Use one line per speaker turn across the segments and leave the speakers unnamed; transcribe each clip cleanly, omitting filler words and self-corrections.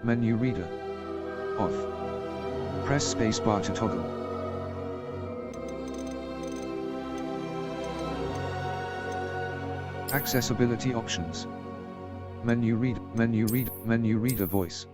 Menu reader. Off. Press spacebar to toggle. Accessibility options. Menu reader voice.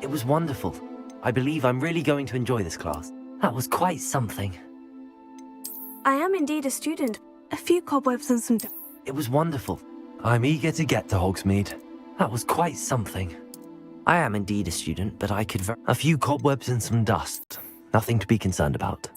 It was wonderful. I believe I'm really going to enjoy this class. That was quite something.
I am indeed a student. A few cobwebs and some...
It was wonderful. I'm eager to get to Hogsmeade. That was quite something. I am indeed a student, but I could... A few cobwebs and some dust. Nothing to be concerned about.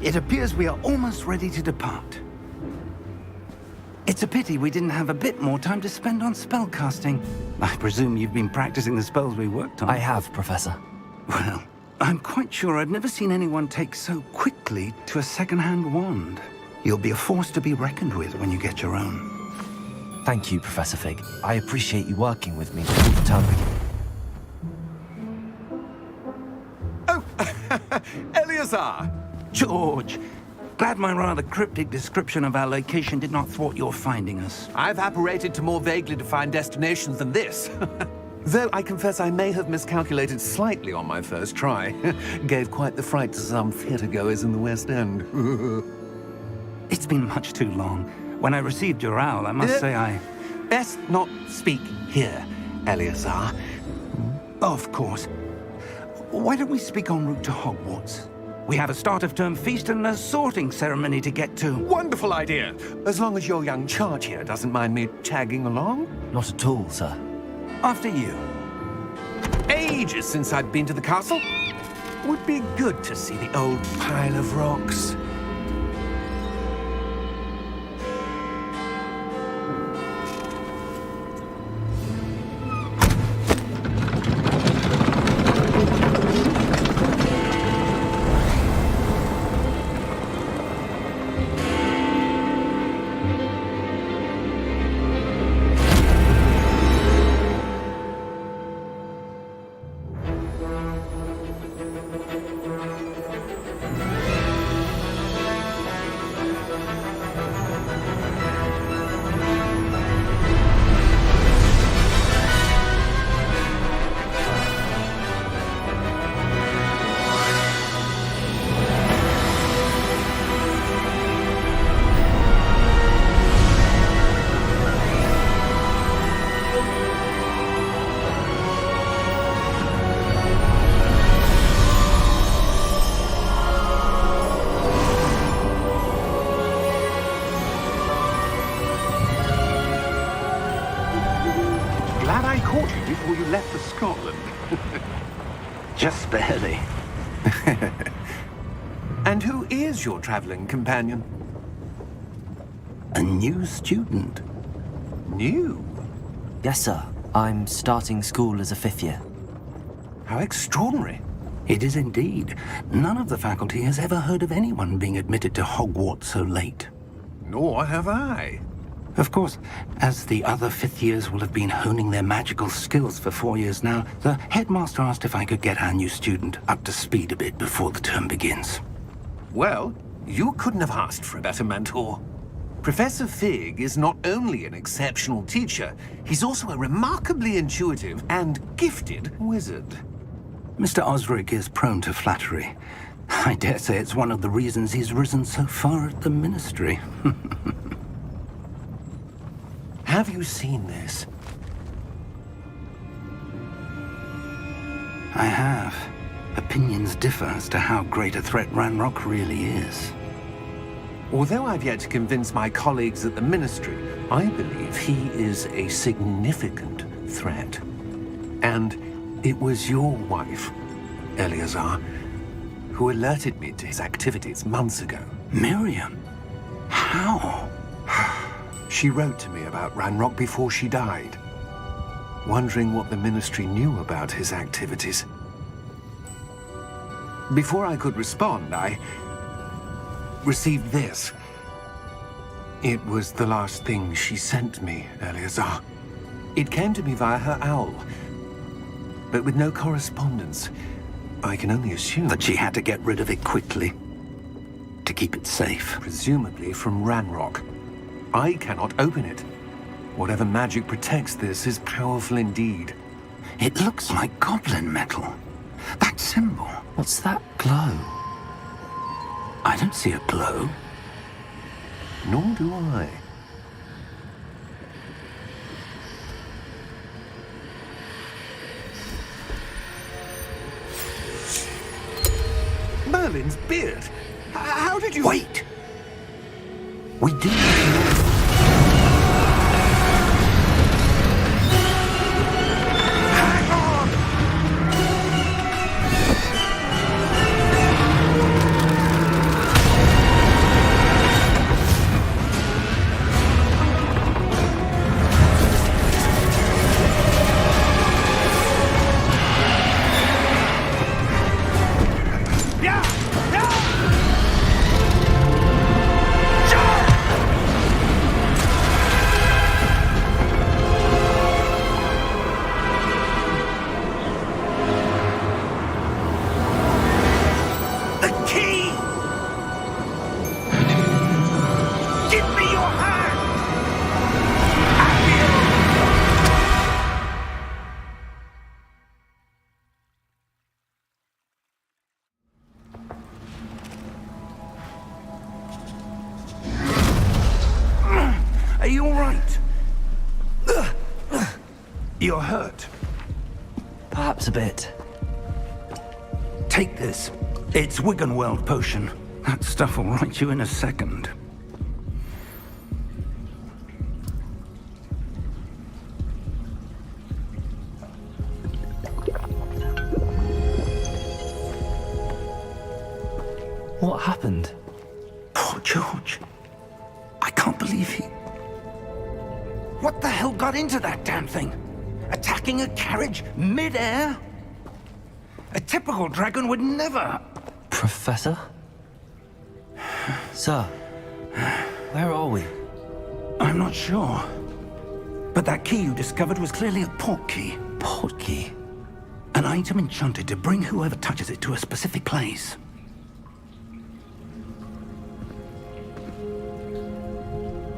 It appears we are almost ready to depart. It's a pity we didn't have a bit more time to spend on spellcasting. I presume you've been practicing the spells we worked on.
I have, Professor.
Well, I'm quite sure I've never seen anyone take so quickly to a second-hand wand. You'll be a force to be reckoned with when you get your own.
Thank you, Professor Fig. I appreciate you working with me before the term begins.
Oh, Eleazar!
George! Glad my rather cryptic description of our location did not thwart your finding us.
I've apparated to more vaguely defined destinations than this. Though I confess I may have miscalculated slightly on my first try. Gave quite the fright to some theatre-goers in the West End.
It's been much too long. When I received your owl, I must say I...
Best not speak here, Eleazar.
Of course. Why don't we speak en route to Hogwarts? We have a start-of-term feast and a sorting ceremony to get to.
Wonderful idea! As long as your young charge here doesn't mind me tagging along.
Not at all, sir.
After you.
Ages since I'd been to the castle. Would be good to see the old pile of rocks. Glad I caught you before you left for Scotland.
Just barely.
And who is your traveling companion?
A new student.
New?
Yes, sir. I'm starting school as a 5th year.
How extraordinary.
It is indeed. None of the faculty has ever heard of anyone being admitted to Hogwarts so late.
Nor have I.
Of course, as the other 5th years will have been honing their magical skills for 4 years now, the headmaster asked if I could get our new student up to speed a bit before the term begins.
Well, you couldn't have asked for a better mentor. Professor Fig is not only an exceptional teacher, he's also a remarkably intuitive and gifted wizard.
Mr. Osric is prone to flattery. I dare say it's one of the reasons he's risen so far at the Ministry.
Have you seen this?
I have. Opinions differ as to how great a threat Ranrock really is.
Although I've yet to convince my colleagues at the Ministry, I believe he is a significant threat. And it was your wife, Eleazar, who alerted me to his activities months ago.
Miriam? How?
She wrote to me about Ranrock before she died, wondering what the Ministry knew about his activities. Before I could respond, I received this. It was the last thing she sent me, Eleazar. It came to me via her owl, but with no correspondence. I can only assume
That she had to get rid of it quickly, to keep it safe.
presumably from Ranrock. I cannot open it. Whatever magic protects this is powerful indeed.
It looks like goblin metal. That symbol.
What's that glow?
I don't see a glow.
Nor do I. Merlin's beard? How did you...
Wait! We do know.
Hang on!
right. You're hurt.
Perhaps a bit.
Take this. It's Wiggenweld potion. That stuff will right you in a second.
What happened?
Poor George. I can't believe he... What the hell got into that damn thing? Attacking a carriage mid-air? A typical dragon would never...
Professor? Sir, where are we?
I'm not sure. But that key you discovered was clearly a port key.
Port key?
An item enchanted to bring whoever touches it to a specific place.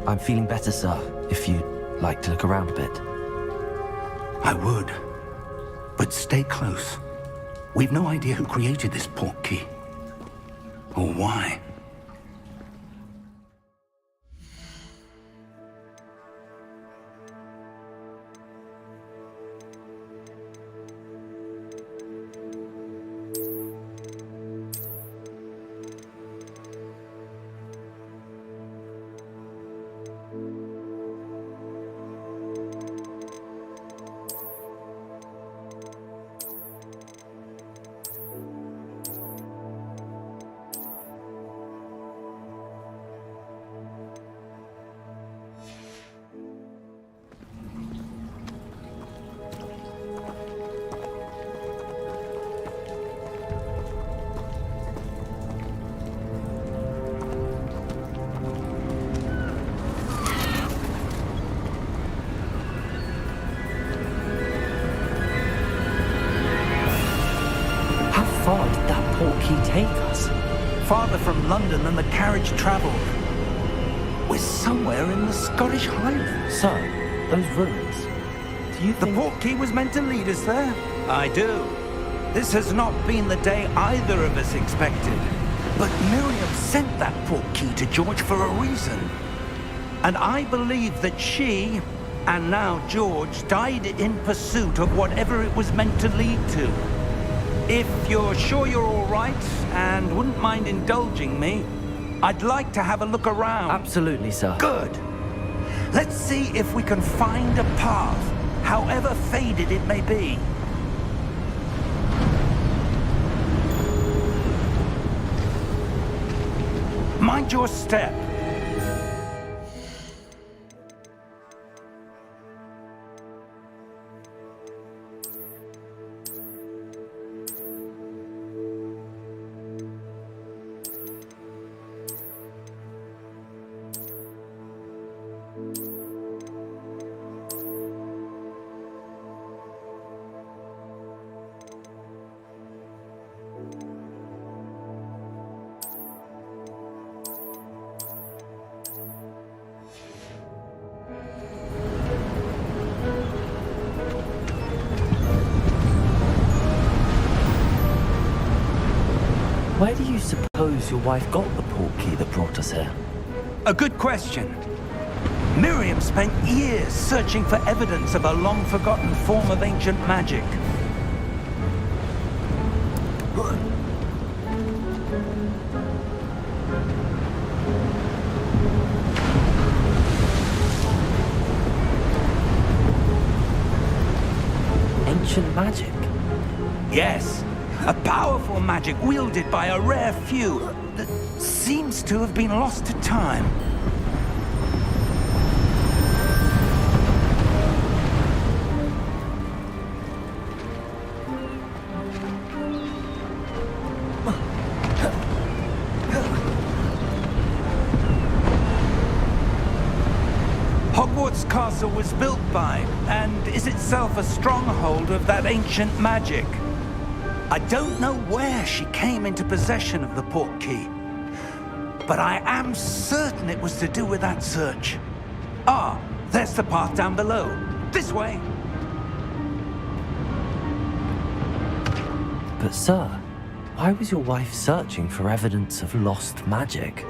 I'm feeling better, sir, if you'd like to look around a bit.
I would. But stay close. We've no idea who created this port key. Or why.
How far did that port key take us?
Farther from London than the carriage travelled. We're somewhere in the Scottish Highlands.
Sir, those ruins. Do you
The
think...
port key was meant to lead us there? I do. This has not been the day either of us expected. But Miriam sent that port key to George for a reason. And I believe that she, and now George, died in pursuit of whatever it was meant to lead to. If you're sure you're all right, and wouldn't mind indulging me, I'd like to have a look around.
Absolutely, sir.
Good. Let's see if we can find a path, however faded it may be. Mind your step.
Where do you suppose your wife got the port key that brought us here?
A good question. Miriam spent years searching for evidence of a long-forgotten form of ancient magic.
Ancient magic?
Yes, a powerful magic wielded by a rare few that seems to have been lost to time. Hogwarts Castle was built by, and is itself a stronghold of that ancient magic. I don't know where she came into possession of the port key, but I am certain it was to do with that search. Ah, there's the path down below. This way.
But sir, why was your wife searching for evidence of lost magic?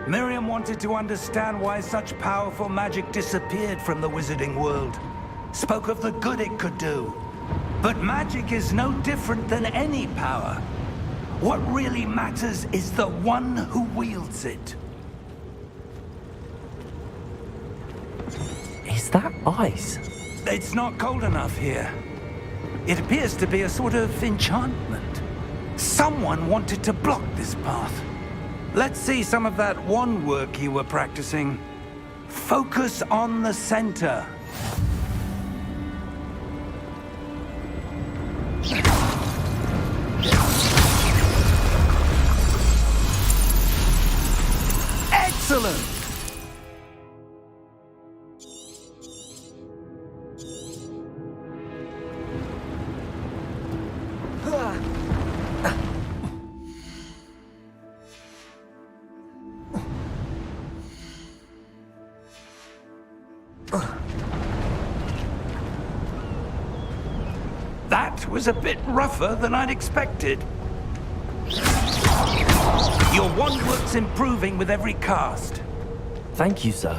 Miriam wanted to understand why such powerful magic disappeared from the wizarding world. Spoke of the good it could do. But magic is no different than any power. What really matters is the one who wields it.
Is that ice?
It's not cold enough here. It appears to be a sort of enchantment. Someone wanted to block this path. Let's see some of that wand work you were practicing. Focus on the center. Excellent! That was a bit rougher than I'd expected. Your wand work's improving with every cast.
Thank you, sir.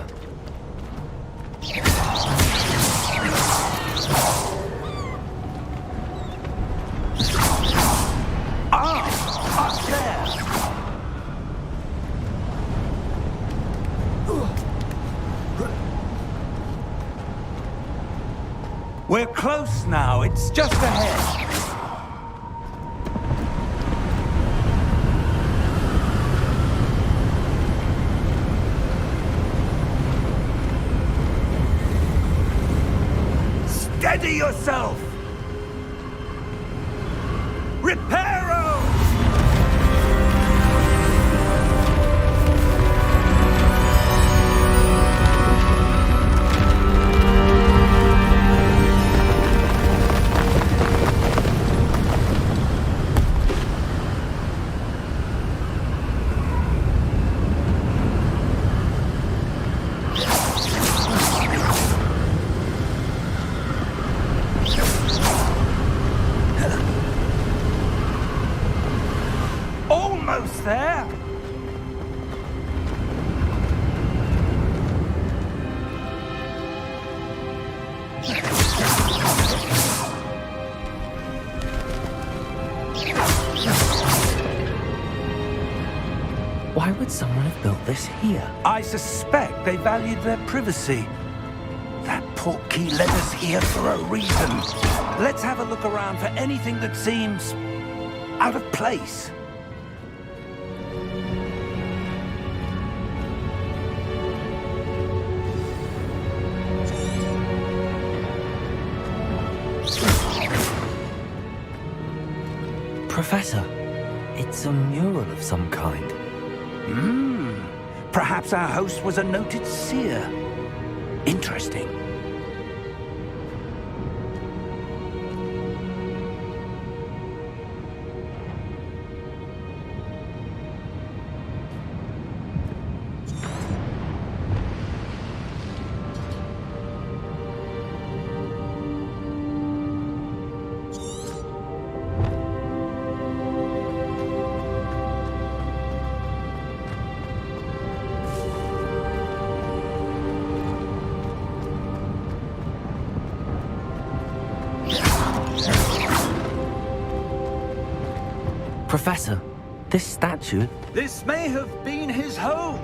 Up there! We're close now. It's just ahead. Steady yourself! Reparo! Almost there.
Why would someone have built this here?
I suspect they valued their privacy. That portkey led us here for a reason. Let's have a look around for anything that seems out of place.
Professor, it's a mural of some kind.
Perhaps our host was a noted seer. Interesting.
Professor, this statue...
This may have been his home.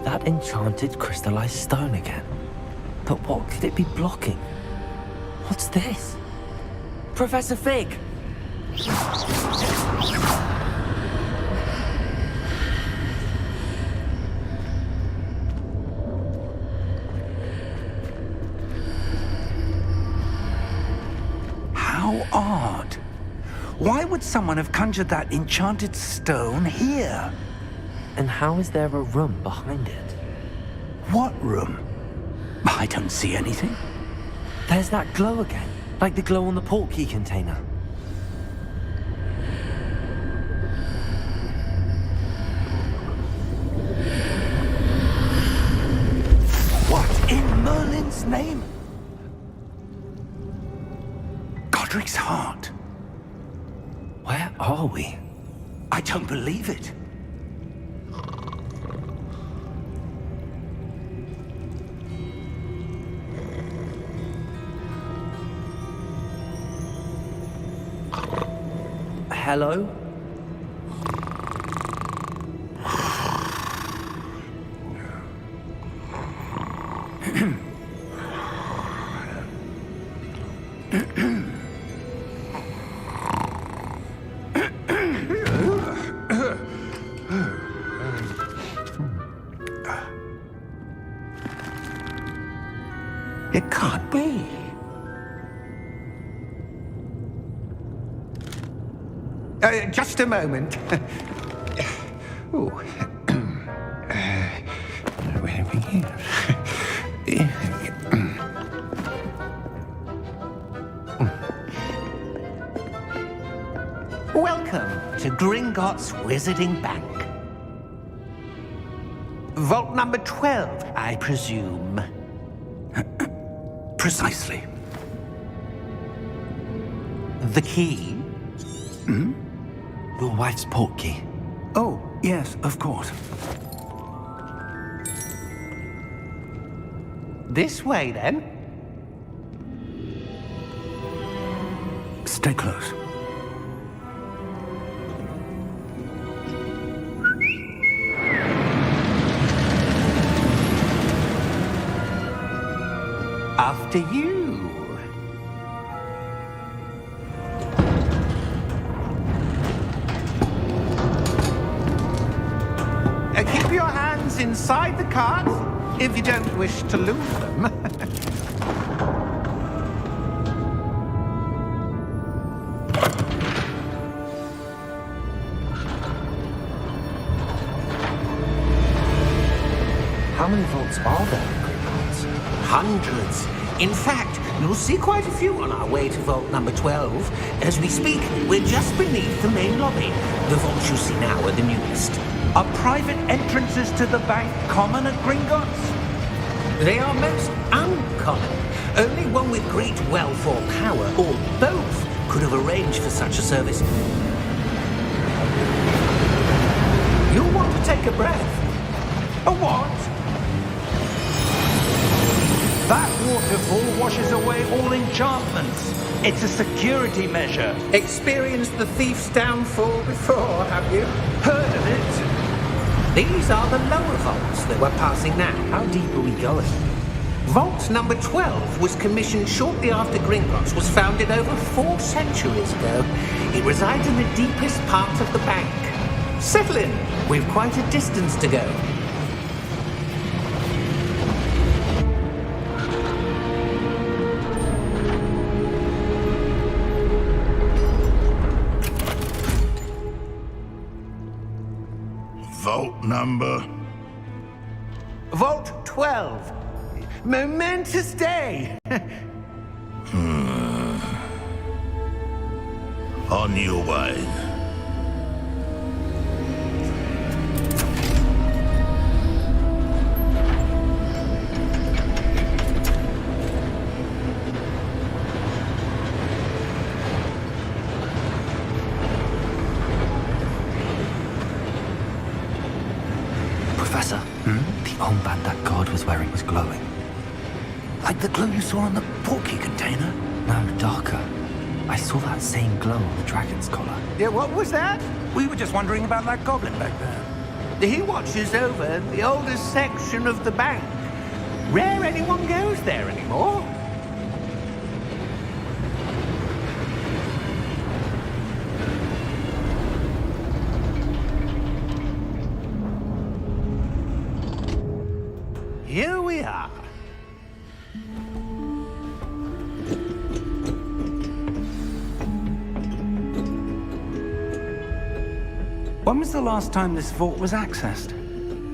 That enchanted crystallized stone again. But what could it be blocking? What's this? Professor Fig!
How odd. Why would someone have conjured that enchanted stone here?
And how is there a room behind it?
What room? I don't see anything.
There's that glow again. Like the glow on the portkey container.
What in Merlin's name? Godric's heart.
Where are we?
I don't believe it.
Hello?
It can't be. Just a moment. Ooh. Where have we here? Welcome to Gringotts Wizarding Bank. Vault number 12, I presume. Precisely. The key?
Your wife's portkey.
Oh, yes, of course. This way, then. Stay close. After you. Keep your hands inside the cart if you don't wish to lose them.
How many vaults are there in Gringotts?
Hundreds. In fact, you'll see quite a few on our way to vault number 12. As we speak, we're just beneath the main lobby. The vaults you see now are the newest.
Are private entrances to the bank common at Gringotts?
They are most uncommon. Only one with great wealth or power, or both, could have arranged for such a service. You'll want to take a breath.
A what? That waterfall washes away all enchantments. It's a security measure.
Experienced the thief's downfall before, have you?
Heard of it?
These are the lower vaults that we're passing now.
How deep are we going?
Vault number 12 was commissioned shortly after Gringotts was founded over 4 centuries ago. It resides in the deepest part of the bank. Settle in. We've quite a distance to go.
Vault number?
Vault 12. Momentous day.
On your way.
Professor, the armband that guard was wearing was glowing.
Like the glow you saw on the portkey container?
No, darker. I saw that same glow on the dragon's collar.
Yeah, what was that? We were just wondering about that goblin back there.
He watches over the oldest section of the bank. Rare anyone goes there anymore. Here we are.
When was the last time this vault was accessed?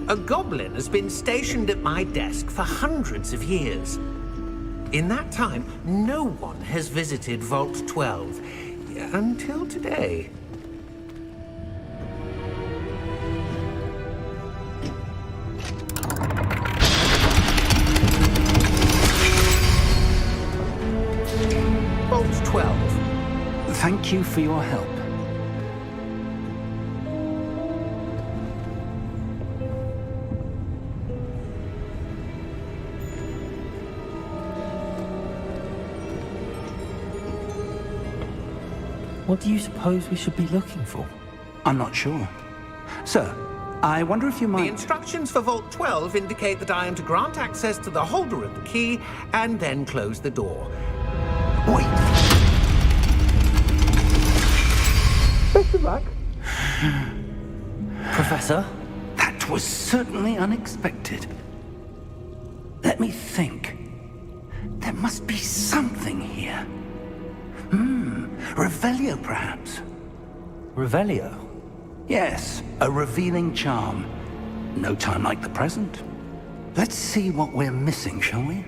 A goblin has been stationed at my desk for hundreds of years. In that time, no one has visited Vault 12. Until today. Vault 12.
Thank you for your help.
What do you suppose we should be looking for?
I'm not sure. Sir, I wonder if you
The
might...
instructions for Vault 12 indicate that I am to grant access to the holder of the key and then close the door.
Wait!
Best of luck.
Professor?
That was certainly unexpected. Let me think. There must be something here. Revelio, perhaps?
Revelio?
Yes, a revealing charm. No time like the present. Let's see what we're missing, shall we?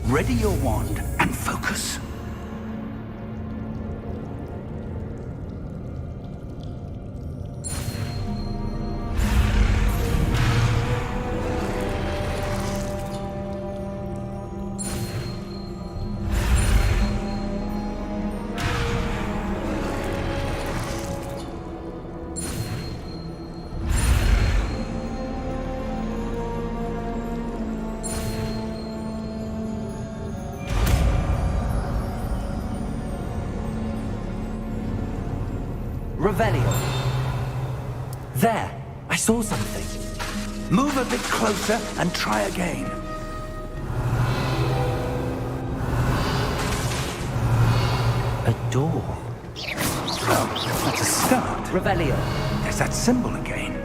Ready your wand and focus.
Revelio. There! I saw something.
Move a bit closer and try again.
A door.
Well, that's a start.
Revelio.
There's that symbol again.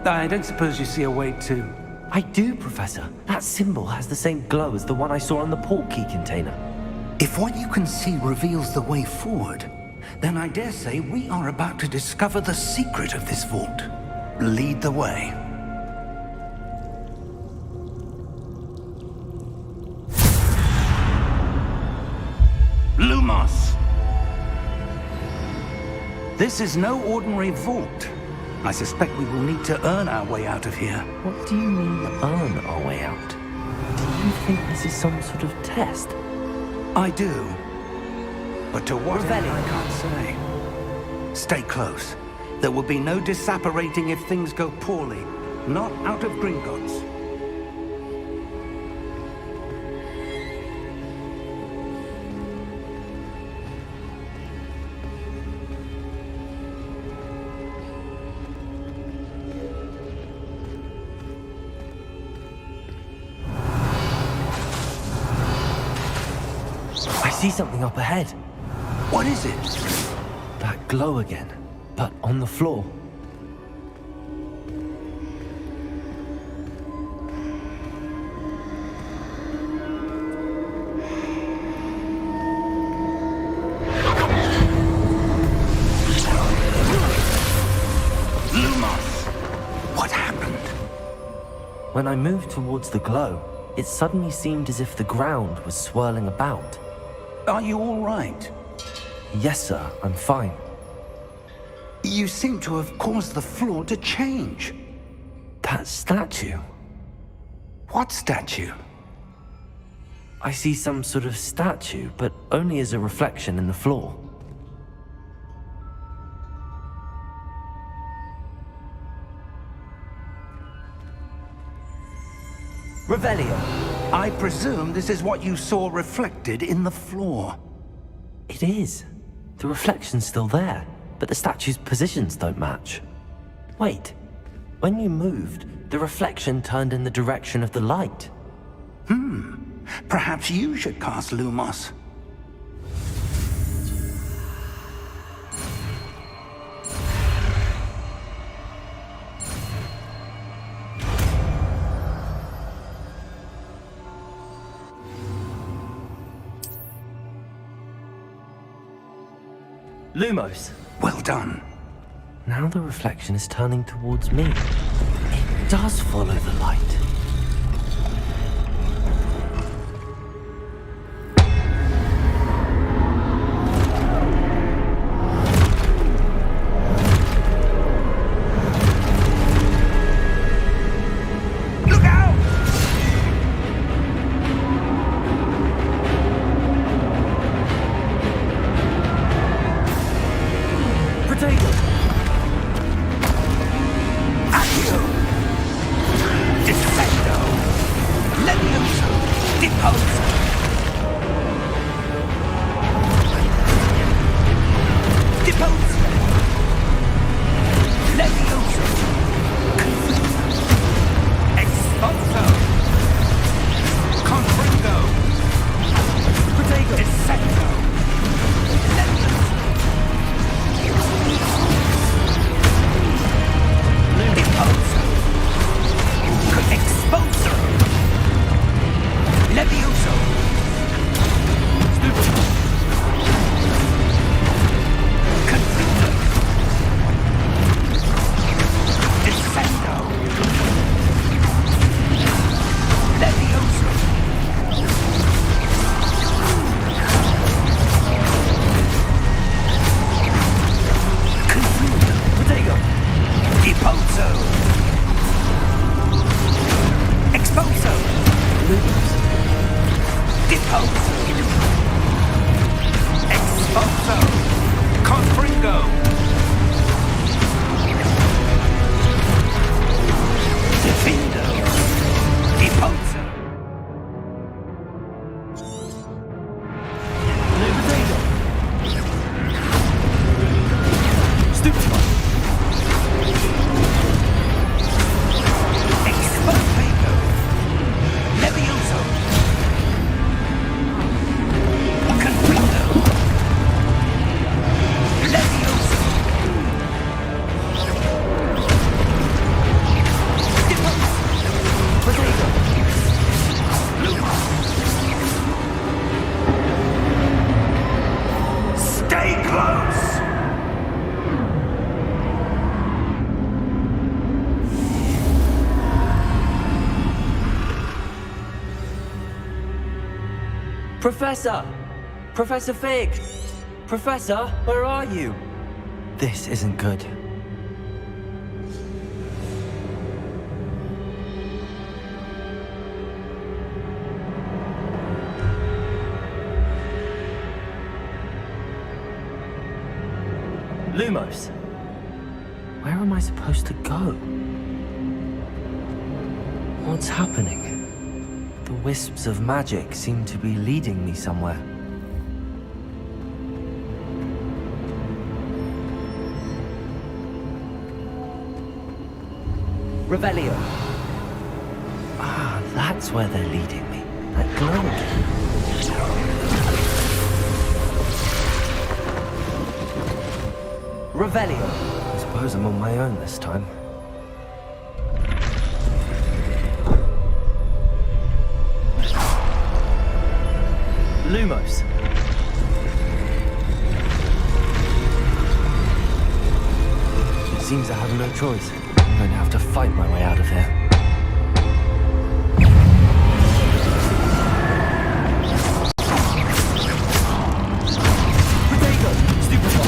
I don't suppose you see a way to...
I do, Professor. That symbol has the same glow as the one I saw on the port key container.
If what you can see reveals the way forward, then I dare say we are about to discover the secret of this vault. Lead the way. Lumos! This is no ordinary vault. I suspect we will need to earn our way out of here.
What do you mean, earn our way out? Do you think this is some sort of test?
I do. But to what end,
Revelio.
I can't say. Stay close. There will be no disapparating if things go poorly. Not out of Gringotts.
I see something up ahead.
What is it?
That glow again, but on the floor.
Lumos! What happened?
When I moved towards the glow, it suddenly seemed as if the ground was swirling about.
Are you all right?
Yes, sir, I'm fine.
You seem to have caused the floor to change.
That statue.
What statue?
I see some sort of statue, but only as a reflection in the floor. Revelio.
I presume this is what you saw reflected in the floor.
It is. The reflection's still there, but the statue's positions don't match. Wait. When you moved, the reflection turned in the direction of the light.
Perhaps you should cast Lumos.
Lumos.
Well done.
Now the reflection is turning towards me. It does follow the light.
Confringo! Defindo! Ipotza! Potato! Stupefy! Expotato! Levioso! Confringo! Levioso! Potato! Stay close!
Professor! Professor Fig! Professor, where are you? This isn't good. Lumos, where am I supposed to go? What's happening? The wisps of magic seem to be leading me somewhere. Revelio. Ah, that's where they're leading me. That glow. Revelio. I suppose I'm on my own this time. Lumos. It seems I have no choice. I'm going to have to fight my way out of here. Potato! Stupefy!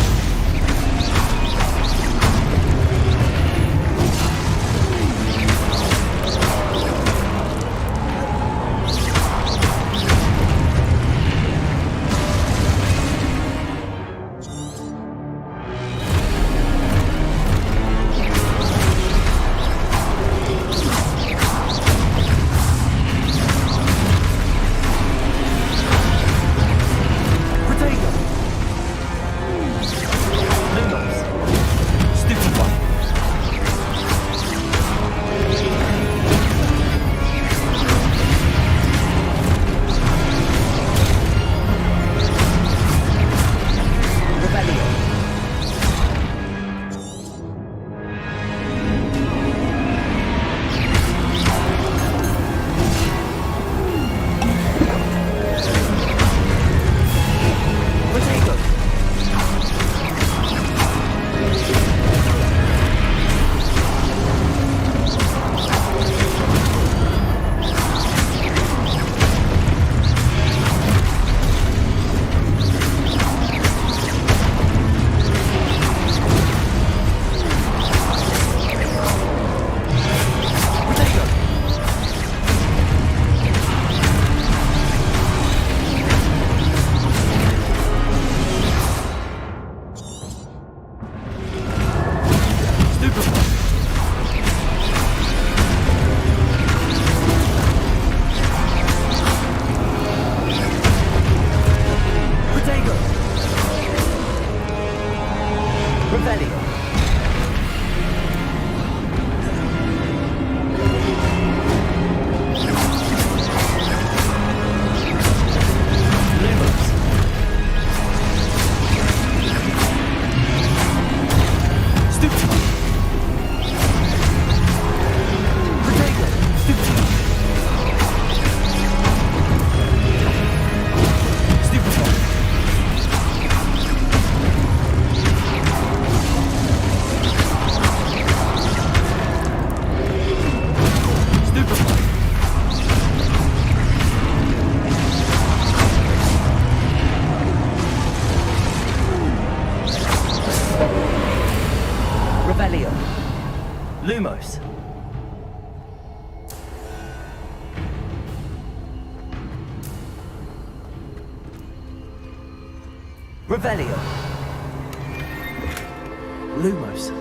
Lumos. Revelio. Lumos.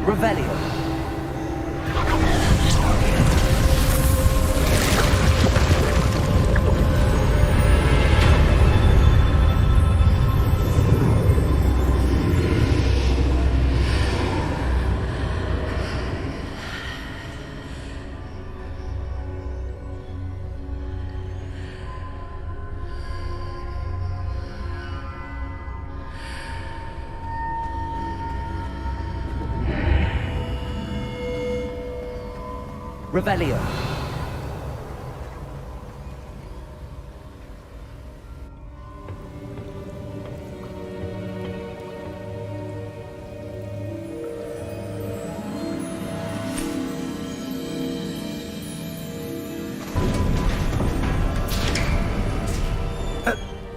Revelio. Revelio.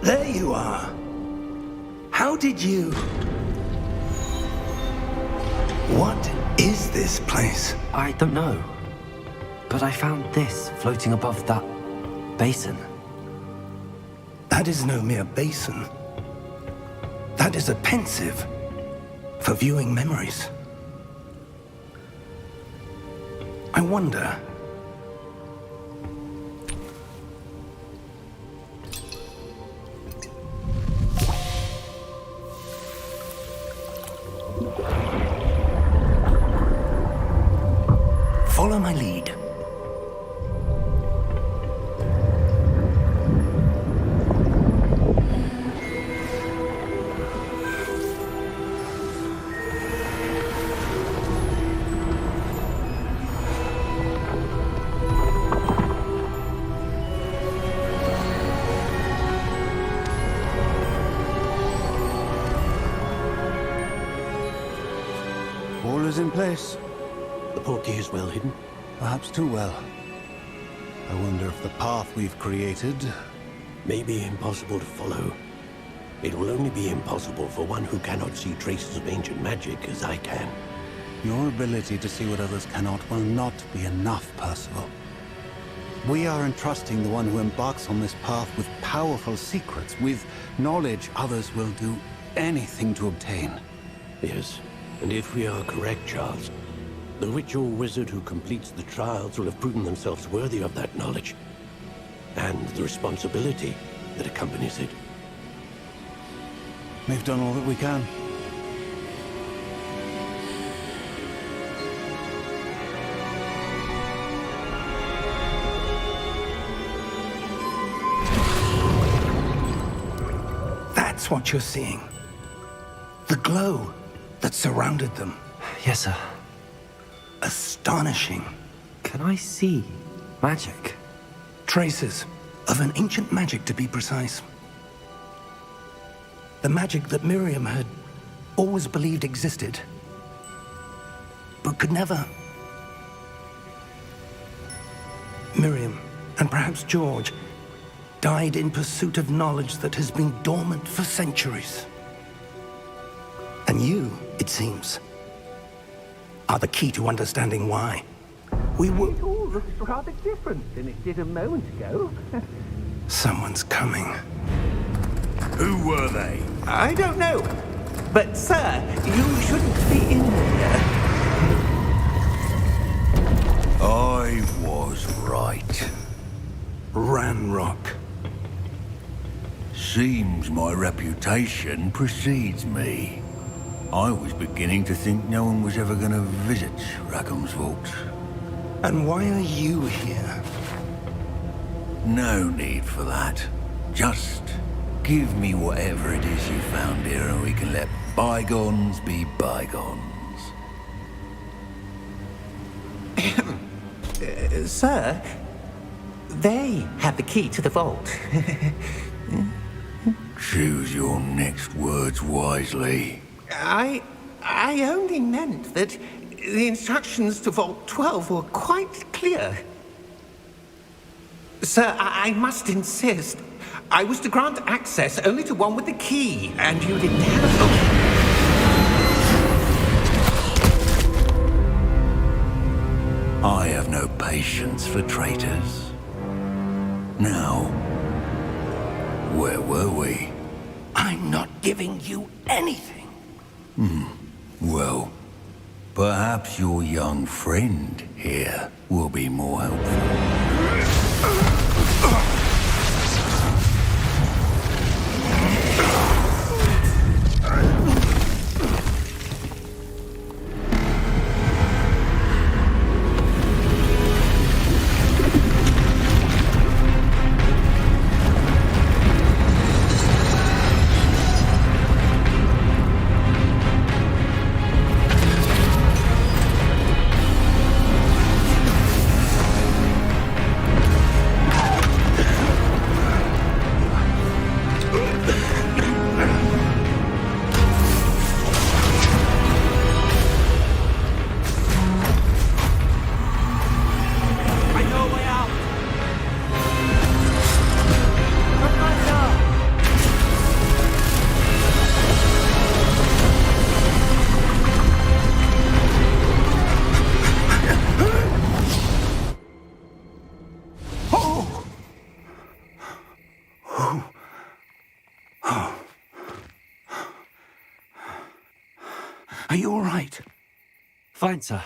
There you are. How did you... What is this place?
I don't know. But I found this floating above that basin.
That is no mere basin. That is a pensive for viewing memories. I wonder... Follow my lead.
All is in place.
The portkey is well hidden.
Perhaps too well. I wonder if the path we've created...
May be impossible to follow. It will only be impossible for one who cannot see traces of ancient magic as I can.
Your ability to see what others cannot will not be enough, Percival. We are entrusting the one who embarks on this path with powerful secrets, with knowledge others will do anything to obtain.
Yes, and if we are correct, Charles, the witch or wizard who completes the trials will have proven themselves worthy of that knowledge, and the responsibility that accompanies it.
We've done all that we can.
That's what you're seeing. The glow that surrounded them.
Yes, sir.
Astonishing.
Can I see magic?
Traces of an ancient magic, to be precise. The magic that Miriam had always believed existed, but could never. Miriam, and perhaps George, died in pursuit of knowledge that has been dormant for centuries. And you, it seems, are the key to understanding why. We were...
It all looks rather different than it did a moment ago.
Someone's coming.
Who were they?
I don't know. But, sir, you shouldn't be in here.
I was right.
Ranrock.
Seems my reputation precedes me. I was beginning to think no one was ever going to visit Rackham's vault.
And why are you here?
No need for that. Just give me whatever it is you found here and we can let bygones be bygones.
Sir, they have the key to the vault.
Choose your next words wisely.
I only meant that the instructions to Vault 12 were quite clear. Sir, I must insist. I was to grant access only to one with the key, and you didn't have... Oh.
I have no patience for traitors. Now, where were we?
I'm not giving you anything.
Well, perhaps your young friend here will be more helpful.
Are you all right?
Fine, sir.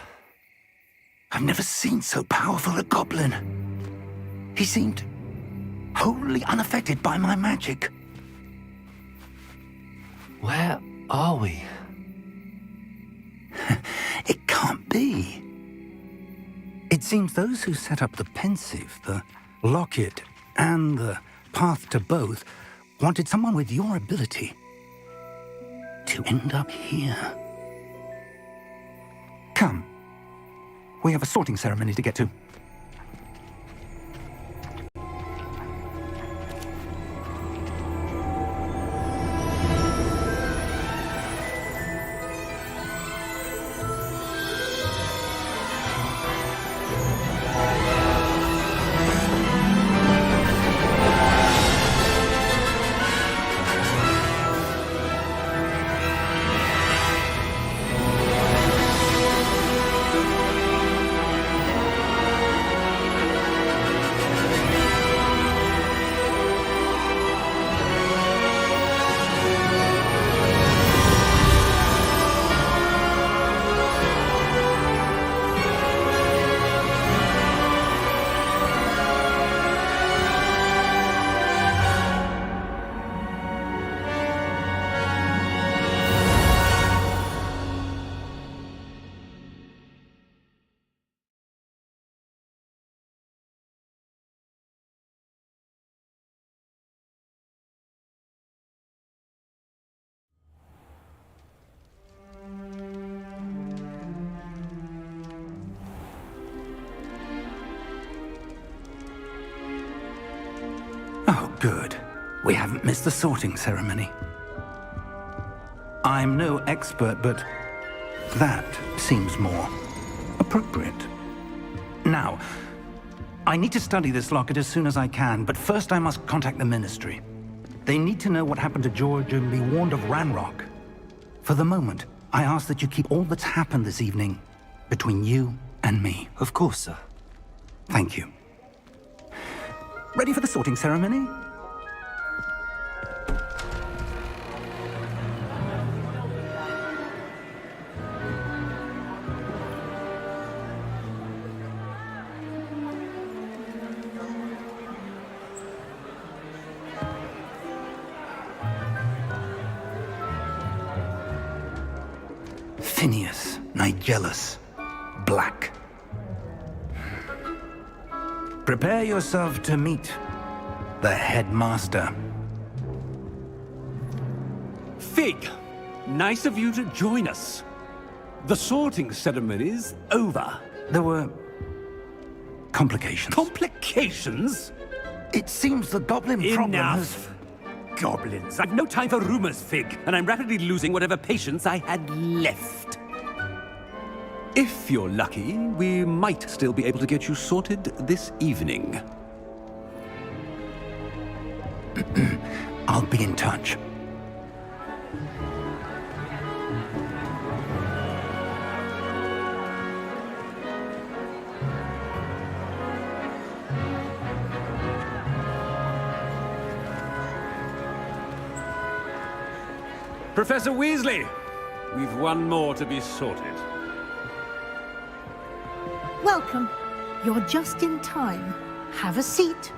I've never seen so powerful a goblin. He seemed wholly unaffected by my magic.
Where are we?
It can't be. It seems those who set up the pensive, the locket, and the path to both wanted someone with your ability to end up here. Come. We have a sorting ceremony to get to. Oh, good. We haven't missed the sorting ceremony. I'm no expert, but that seems more appropriate. Now, I need to study this locket as soon as I can, but first I must contact the Ministry. They need to know what happened to George and be warned of Ranrock. For the moment, I ask that you keep all that's happened this evening between you and me.
Of course, sir.
Thank you. Ready for the sorting ceremony? Phineas, Nigellus, Black. Prepare yourself to meet the headmaster.
Fig, nice of you to join us. The sorting ceremony's over.
There were complications.
Complications?
It seems the goblin problem has...
Enough. Goblins. I've no time for rumors, Fig, and I'm rapidly losing whatever patience I had left. If you're lucky, we might still be able to get you sorted this evening.
I'll be in touch.
Professor Weasley, we've one more to be sorted.
Welcome. You're just in time. Have a seat.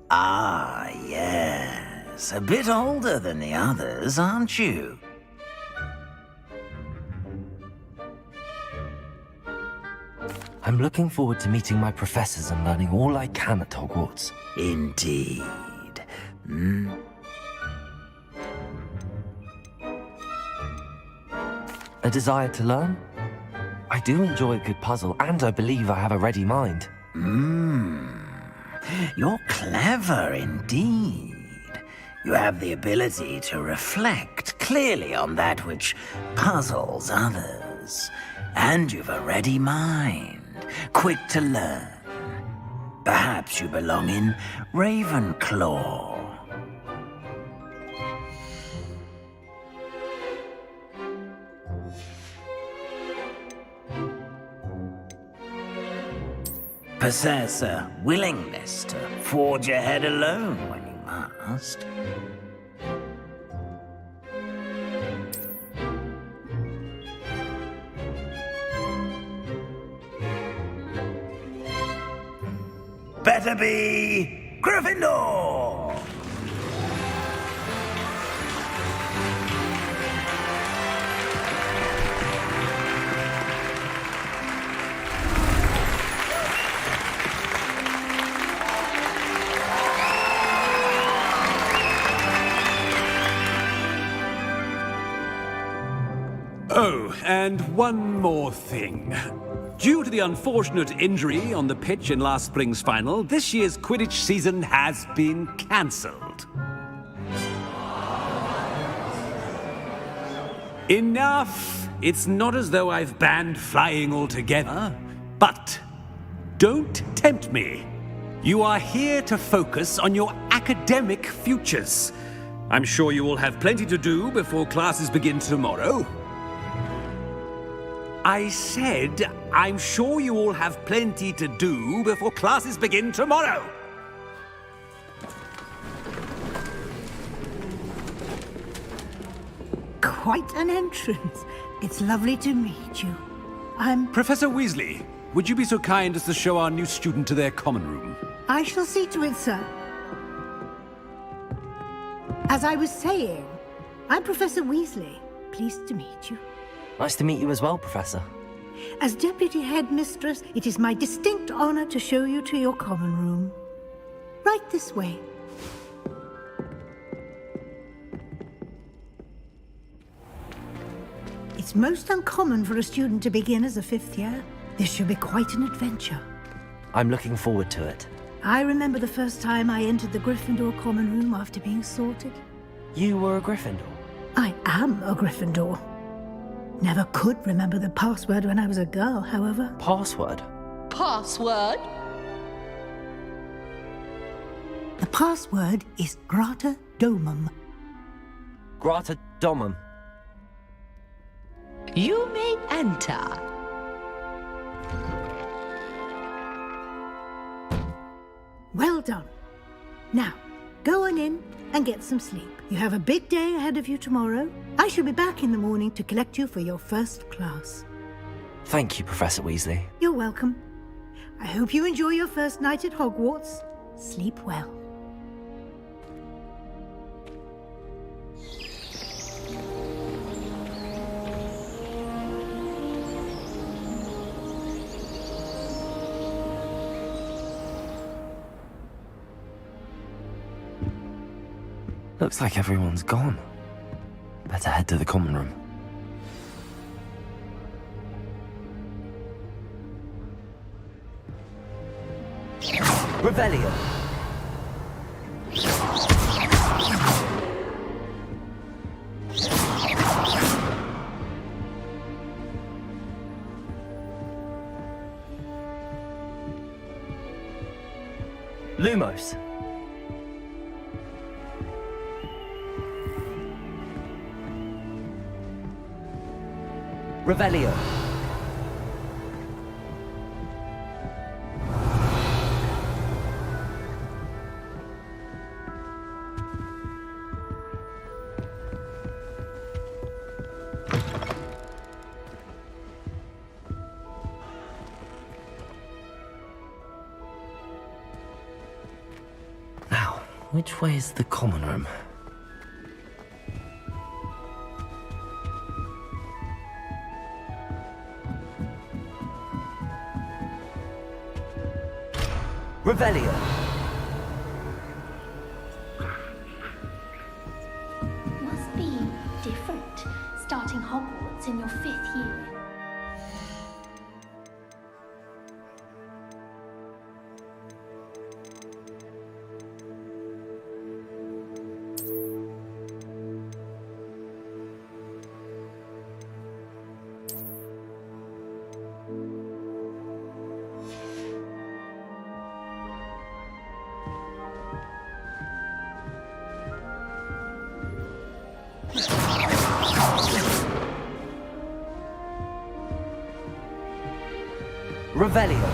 Ah, yes. A bit older than the others, aren't you?
I'm looking forward to meeting my professors and learning all I can at Hogwarts.
Indeed.
A desire to learn? I do enjoy a good puzzle, and I believe I have a ready mind.
You're clever indeed. You have the ability to reflect clearly on that which puzzles others. And you've a ready mind, quick to learn. Perhaps you belong in Ravenclaw. Possess a willingness to forge ahead alone when you must. Better be Gryffindor!
Oh, and one more thing. Due to the unfortunate injury on the pitch in last spring's final, this year's Quidditch season has been cancelled. Enough! It's not as though I've banned flying altogether, but don't tempt me. You are here to focus on your academic futures. I'm sure you will have plenty to do before classes begin tomorrow. I said, I'm sure you all have plenty to do before classes begin tomorrow.
Quite an entrance. It's lovely to meet you.
Professor Weasley, would you be so kind as to show our new student to their common room?
I shall see to it, sir. As I was saying, I'm Professor Weasley. Pleased to meet you.
Nice to meet you as well, Professor.
As Deputy Headmistress, it is my distinct honor to show you to your common room. Right this way. It's most uncommon for a student to begin as a fifth year. This should be quite an adventure.
I'm looking forward to it.
I remember the first time I entered the Gryffindor common room after being sorted.
You were a Gryffindor?
I am a Gryffindor. Never could remember the password when I was a girl, however.
Password?
Password?
The password is Grata Domum.
Grata Domum.
You may enter.
Well done. Now, go on in and get some sleep. You have a big day ahead of you tomorrow. I shall be back in the morning to collect you for your first class.
Thank you, Professor Weasley.
You're welcome. I hope you enjoy your first night at Hogwarts. Sleep well.
Looks like everyone's gone. Better head to the common room. Revelio. Lumos. Revelio. Now, which way is the common room? Revelio.
Must be different, starting Hogwarts in your 5th year.
Revelio.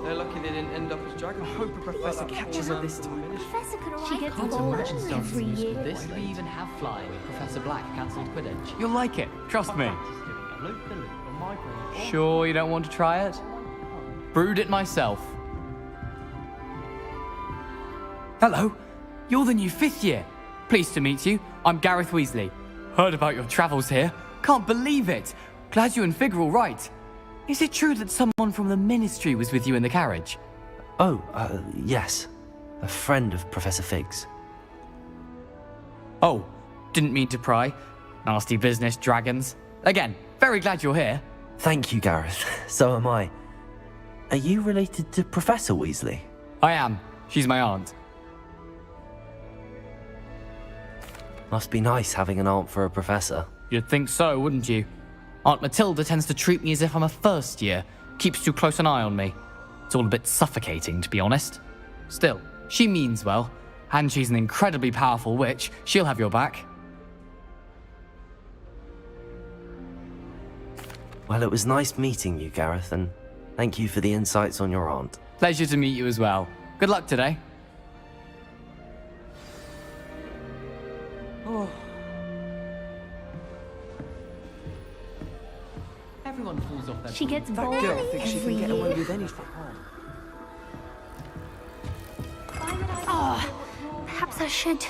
They're lucky they didn't end up as dragons. I hope a professor catches her this time.
She gets bored every year.
This we even have flying. Professor Black cancelled Quidditch. You'll like it, trust me. Sure you don't want to try it? Brewed it myself. Hello, you're the new 5th year. Pleased to meet you. I'm Gareth Weasley. Heard about your travels here. Can't believe it. Glad you and Fig are all right. Is it true that someone from the Ministry was with you in the carriage?
Oh, yes. A friend of Professor Fig's.
Oh, didn't mean to pry. Nasty business, dragons. Again, very glad you're here.
Thank you, Gareth. So am I. Are you related to Professor Weasley?
I am. She's my aunt.
Must be nice having an aunt for a professor.
You'd think so, wouldn't you? Aunt Matilda tends to treat me as if I'm a first year. Keeps too close an eye on me. It's all a bit suffocating, to be honest. Still, she means well. And she's an incredibly powerful witch. She'll have your back.
Well, it was nice meeting you, Gareth, and thank you for the insights on your aunt.
Pleasure to meet you as well. Good luck today.
Oh.
Everyone falls off their
She gets bored
That girl thinks she
every
can get away
year.
with anything.
Oh, perhaps I should.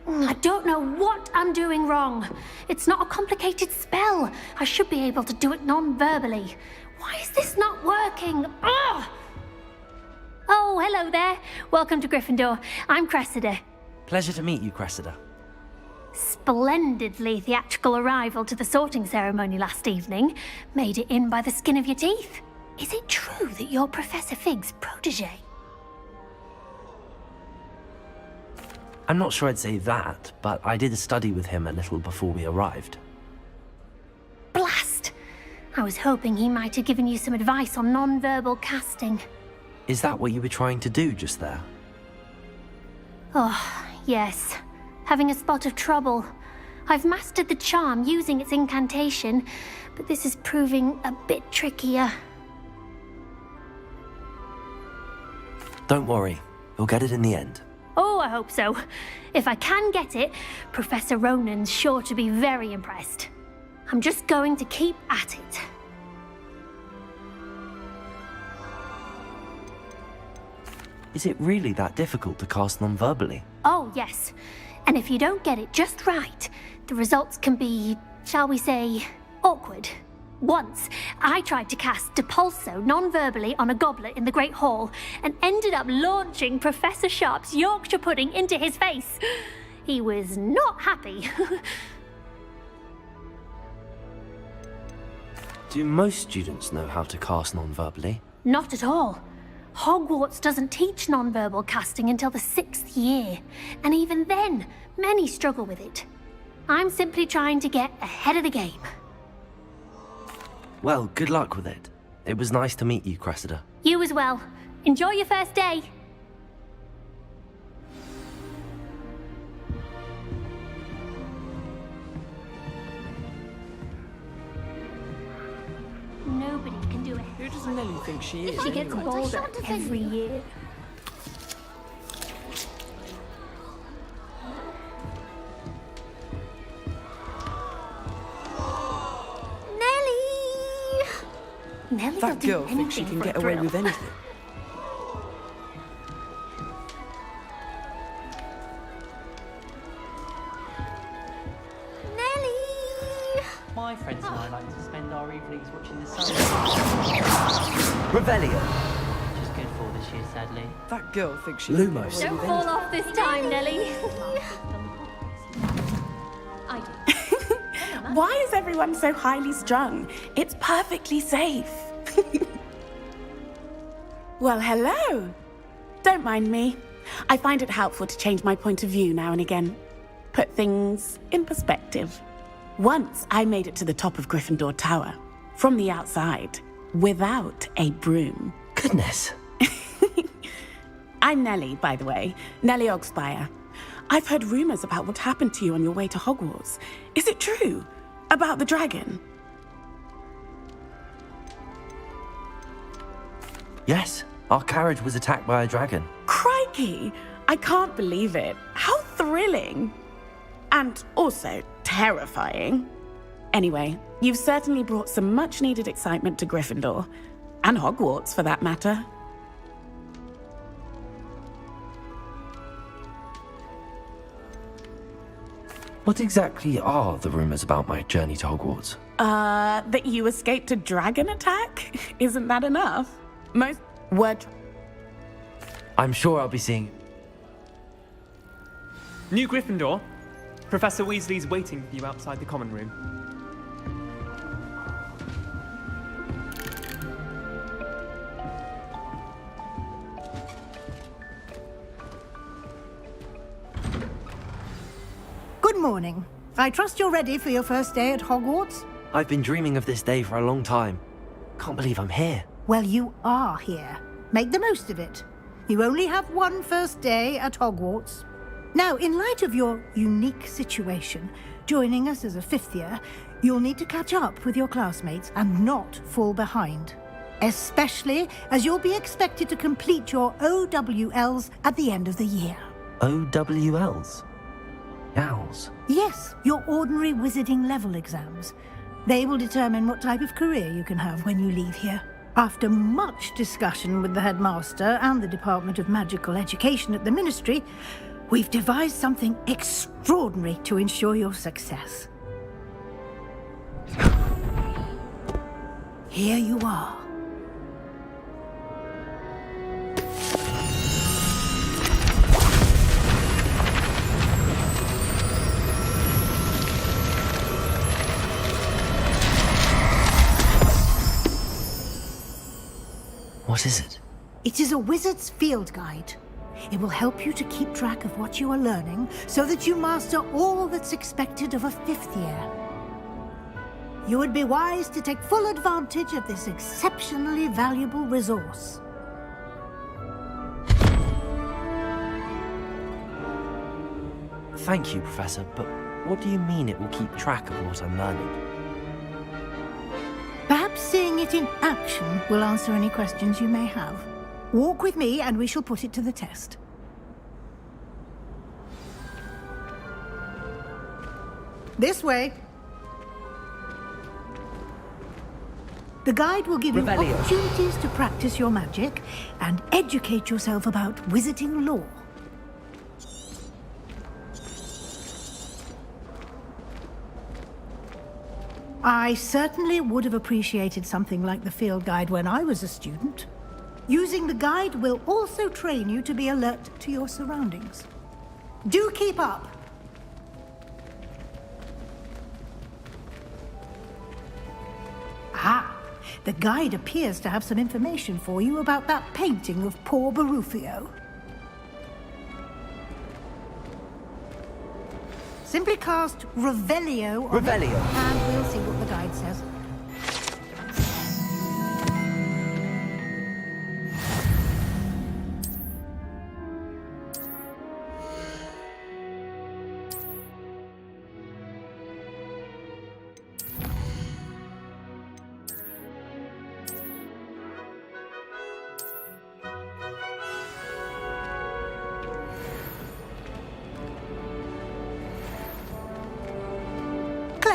I don't know what I'm doing wrong. It's not a complicated spell. I should be able to do it non-verbally. Why is this not working? Oh, hello there. Welcome to Gryffindor. I'm Cressida.
Pleasure to meet you, Cressida.
Splendidly theatrical arrival to the sorting ceremony last evening. Made it in by the skin of your teeth. Is it true that you're Professor Fig's protege?
I'm not sure I'd say that, but I did study with him a little before we arrived.
Blast! I was hoping he might have given you some advice on non-verbal casting.
Is that what you were trying to do just there?
Oh, yes. Having a spot of trouble. I've mastered the charm using its incantation, but this is proving a bit trickier.
Don't worry, you'll get it in the end.
Oh, I hope so. If I can get it, Professor Ronan's sure to be very impressed. I'm just going to keep at it.
Is it really that difficult to cast non-verbally?
Oh, yes. And if you don't get it just right, the results can be, shall we say, awkward. Once, I tried to cast Depulso non-verbally on a goblet in the Great Hall and ended up launching Professor Sharp's Yorkshire pudding into his face. He was not happy.
Do most students know how to cast non-verbally?
Not at all. Hogwarts doesn't teach non-verbal casting until the 6th year, and even then, many struggle with it. I'm simply trying to get ahead of the game.
Well, good luck with it. It was nice to meet you, Cressida.
You as well. Enjoy your first day. Nobody can do it.
Who does Nelly think she is?
She gets
anyway?
bolder every year. Nelly
That girl thinks she can get away with anything.
My friends and I like to spend our evenings watching the sun.
Revelio.
Which is good for this year, sadly.
That girl thinks she
Lumos.
Don't fall off this time, Nelly.
Why is everyone so highly strung? It's perfectly safe. Well, hello. Don't mind me. I find it helpful to change my point of view now and again. Put things in perspective. Once I made it to the top of Gryffindor Tower, from the outside, without a broom.
Goodness.
I'm Nelly, by the way. Nelly Ogspire. I've heard rumors about what happened to you on your way to Hogwarts. Is it true? About the dragon?
Yes, our carriage was attacked by a dragon.
Crikey! I can't believe it. How thrilling! And also terrifying. Anyway, you've certainly brought some much-needed excitement to Gryffindor. And Hogwarts, for that matter.
What exactly are the rumors about my journey to Hogwarts?
That you escaped a dragon attack? Isn't that enough? Most were...
I'm sure I'll be seeing...
New Gryffindor. Professor Weasley's waiting for you outside the common room.
Good morning. I trust you're ready for your first day at Hogwarts?
I've been dreaming of this day for a long time. Can't believe I'm here.
Well, you are here. Make the most of it. You only have one first day at Hogwarts. Now, in light of your unique situation, joining us as a fifth year, you'll need to catch up with your classmates and not fall behind. Especially as you'll be expected to complete your OWLs at the end of the year.
OWLs? Owls?
Yes, your ordinary wizarding level exams. They will determine what type of career you can have when you leave here. After much discussion with the headmaster and the Department of Magical Education at the Ministry, we've devised something extraordinary to ensure your success. Here you are.
What is it?
It is a wizard's field guide. It will help you to keep track of what you are learning so that you master all that's expected of a fifth year. You would be wise to take full advantage of this exceptionally valuable resource.
Thank you, Professor, but what do you mean it will keep track of what I'm learning?
Perhaps seeing it in action will answer any questions you may have. Walk with me and we shall put it to the test. This way. The guide will give you
Revelio.
opportunities to practice your magic and educate yourself about wizarding lore. I certainly would have appreciated something like the field guide when I was a student. Using the guide will also train you to be alert to your surroundings. Do keep up! Ah, the guide appears to have some information for you about that painting of poor Barufio. Simply cast Revelio on it,
Revelio.
and we'll see what the guide says.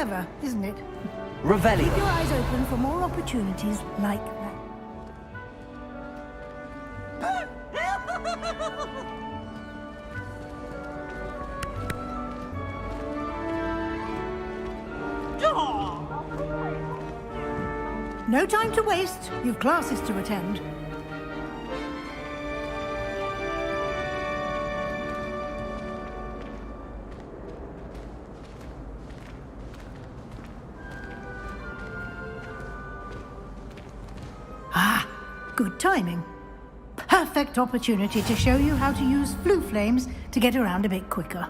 clever, isn't it?
Revelio.
Keep your eyes open for more opportunities like that. No time to waste. You've classes to attend. Ah, good timing. Perfect opportunity to show you how to use flue flames to get around a bit quicker.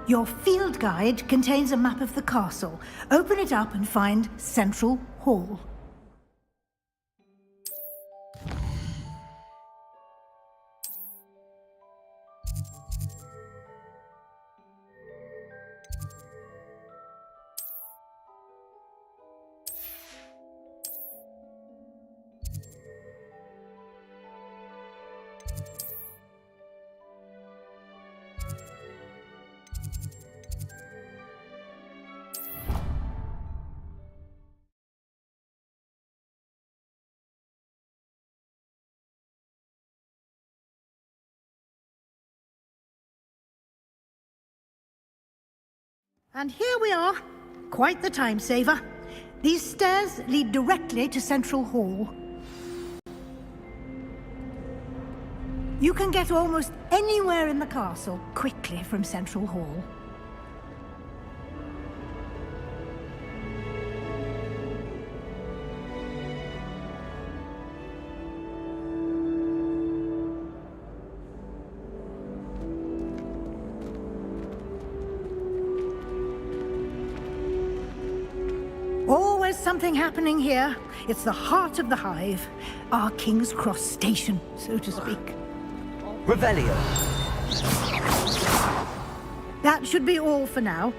Your field guide contains a map of the castle. Open it up and find Central Hall. And here we are. Quite the time saver. These stairs lead directly to Central Hall. You can get almost anywhere in the castle quickly from Central Hall. Always something happening here. It's the heart of the hive. Our King's Cross station, so to speak.
Revelio.
That should be all for now.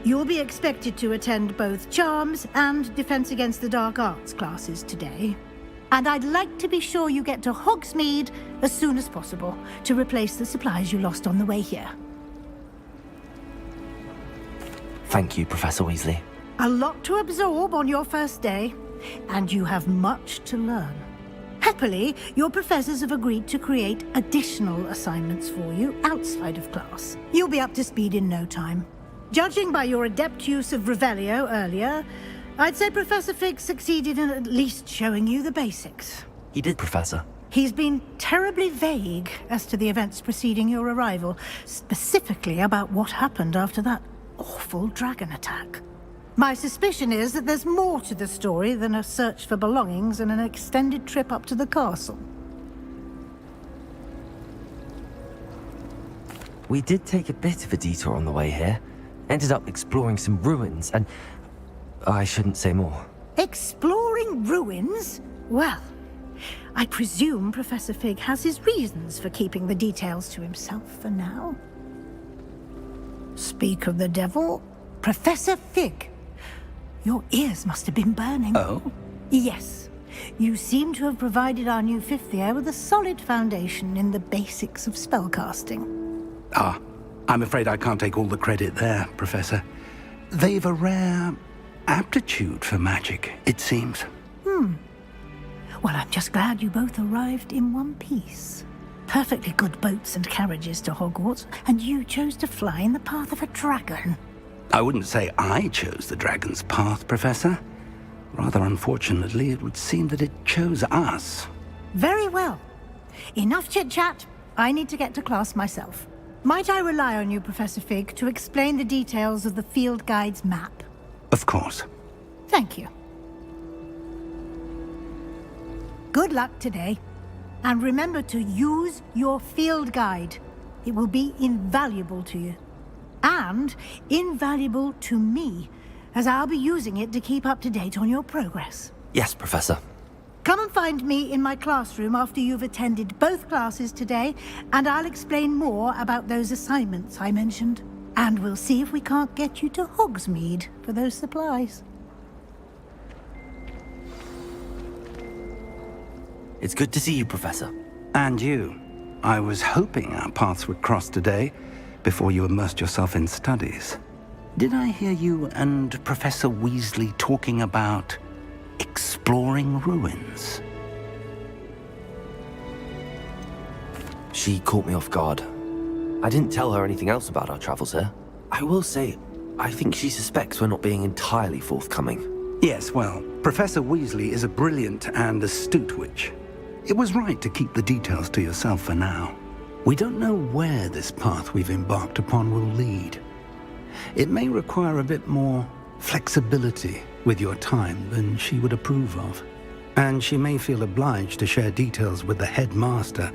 You'll be expected to attend both Charms and Defense Against the Dark Arts classes today. And I'd like to be sure you get to Hogsmeade as soon as possible to replace the supplies you lost on the way here.
Thank you, Professor Weasley.
A lot to absorb on your first day, and you have much to learn. Happily, your professors have agreed to create additional assignments for you outside of class. You'll be up to speed in no time. Judging by your adept use of Revelio earlier, I'd say Professor Fig succeeded in at least showing you the basics.
He did, Professor.
He's been terribly vague as to the events preceding your arrival, specifically about what happened after that awful dragon attack. My suspicion is that there's more to the story than a search for belongings and an extended trip up to the castle.
We did take a bit of a detour on the way here. Ended up exploring some ruins and... I shouldn't say more.
Exploring ruins? Well, I presume Professor Fig has his reasons for keeping the details to himself for now. Speak of the devil, Professor Fig. Your ears must have been burning.
Oh?
Yes. You seem to have provided our new fifth year with a solid foundation in the basics of spellcasting.
Ah, I'm afraid I can't take all the credit there, Professor. They've a rare aptitude for magic, it seems.
Well, I'm just glad you both arrived in one piece. Perfectly good boats and carriages to Hogwarts, and you chose to fly in the path of a dragon.
I wouldn't say I chose the dragon's path, Professor. Rather unfortunately, it would seem that it chose us.
Very well. Enough chit-chat. I need to get to class myself. Might I rely on you, Professor Fig, to explain the details of the field guide's map?
Of course.
Thank you. Good luck today. And remember to use your field guide. It will be invaluable to you. And invaluable to me, as I'll be using it to keep up to date on your progress.
Yes, Professor.
Come and find me in my classroom after you've attended both classes today, and I'll explain more about those assignments I mentioned. And we'll see if we can't get you to Hogsmeade for those supplies.
It's good to see you, Professor.
And you. I was hoping our paths would cross today, before you immersed yourself in studies. Did I hear you and Professor Weasley talking about exploring ruins?
She caught me off guard. I didn't tell her anything else about our travels here. I will say, I think she suspects we're not being entirely forthcoming.
Yes, well, Professor Weasley is a brilliant and astute witch. It was right to keep the details to yourself for now. We don't know where this path we've embarked upon will lead. It may require a bit more flexibility with your time than she would approve of. And she may feel obliged to share details with the headmaster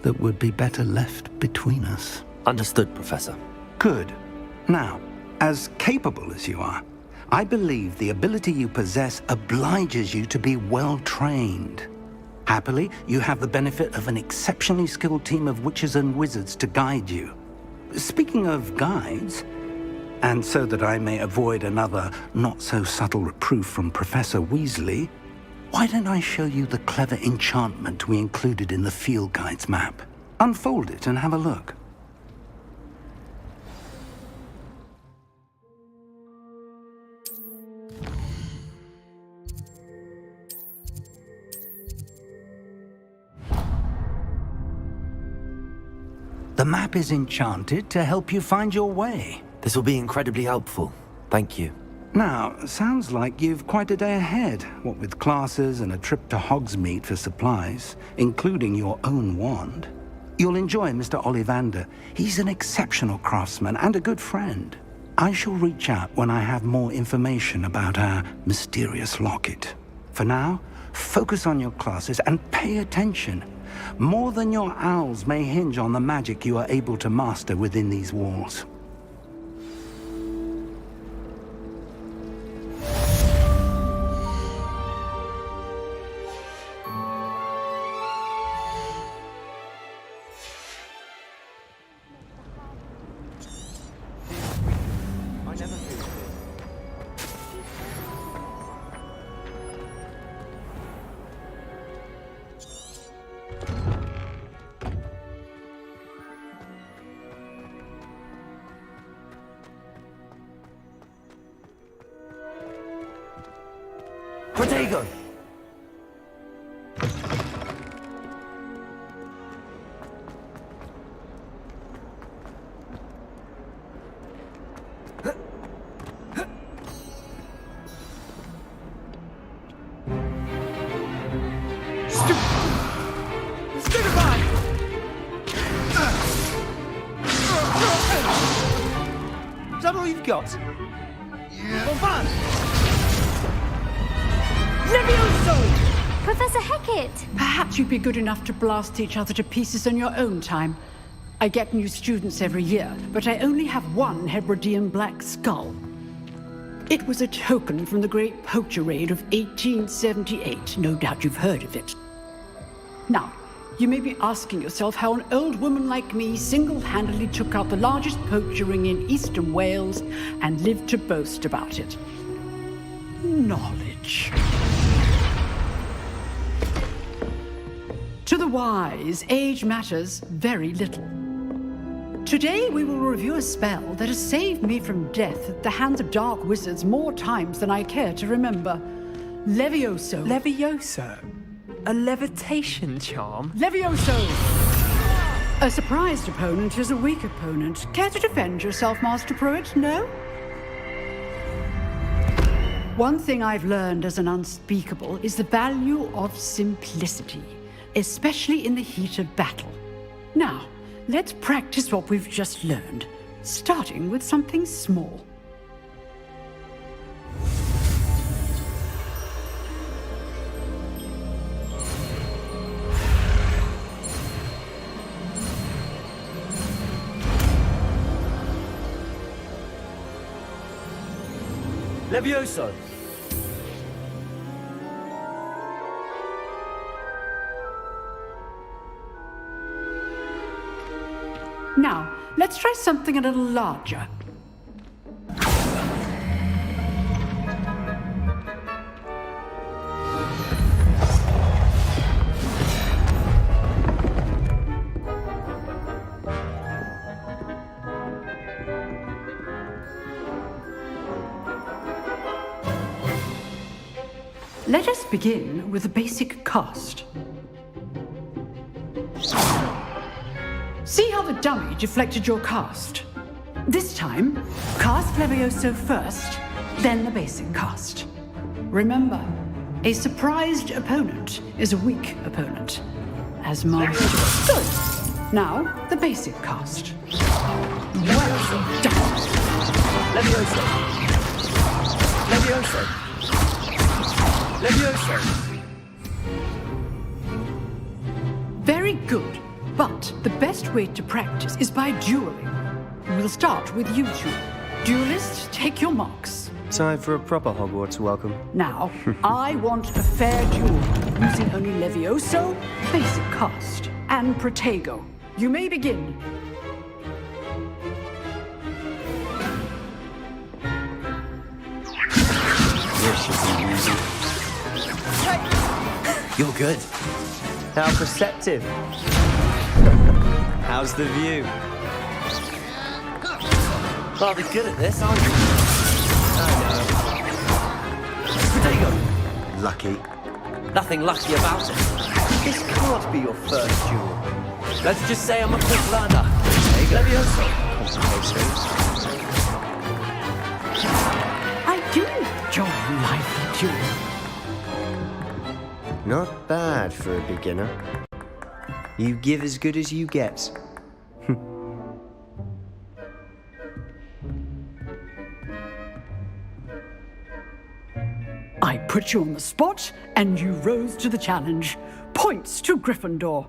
that would be better left between us.
Understood, Professor.
Good. Now, as capable as you are, I believe the ability you possess obliges you to be well trained. Happily, you have the benefit of an exceptionally skilled team of witches and wizards to guide you. Speaking of guides, and so that I may avoid another not-so-subtle reproof from Professor Weasley, why don't I show you the clever enchantment we included in the field guide's map? Unfold it and have a look. The map is enchanted to help you find your way.
This will be incredibly helpful. Thank you.
Now, sounds like you've quite a day ahead, what with classes and a trip to Hogsmeade for supplies, including your own wand. You'll enjoy Mr. Ollivander. He's an exceptional craftsman and a good friend. I shall reach out when I have more information about our mysterious locket. For now, focus on your classes and pay attention. More than your owls may hinge on the magic you are able to master within these walls.
Diagon!
Is that all you've got? Yeah.
Levioso!
Professor Hecat!
Perhaps you'd be good enough to blast each other to pieces in your own time. I get new students every year, but I only have one Hebridean black skull. It was a token from the Great Poacher Raid of 1878. No doubt you've heard of it. Now, you may be asking yourself how an old woman like me single-handedly took out the largest poacher ring in eastern Wales and lived to boast about it. Knowledge. To the wise, age matters very little. Today we will review a spell that has saved me from death at the hands of dark wizards more times than I care to remember. Levioso.
Levioso? A levitation charm?
Levioso! A surprised opponent is a weak opponent. Care to defend yourself, Master Pruitt? No? One thing I've learned as an unspeakable is the value of simplicity, especially in the heat of battle. Now, let's practice what we've just learned, starting with something small.
Levioso!
Now, let's try something a little larger. Let us begin with the basic cast. See how the dummy deflected your cast? This time, cast Levioso first, then the basic cast. Remember, a surprised opponent is a weak opponent. As master. Good. Now, the basic cast. Well done.
Levioso. Levioso. Levioso.
Very good. But the best way to practice is by dueling. We'll start with you two. Duelists, take your marks.
Time for a proper Hogwarts welcome.
Now, I want a fair duel, using only Levioso, basic cast, and Protego. You may begin.
You're good. How perceptive. How's the view? Rather good at this, aren't you? I know. Lucky. Nothing lucky about it. This can't be your first duel. Let's just say I'm a quick learner. Levioso.
I do enjoy life dueling.
Not bad for a beginner. You give as good as you get.
I put you on the spot, and you rose to the challenge. Points to Gryffindor.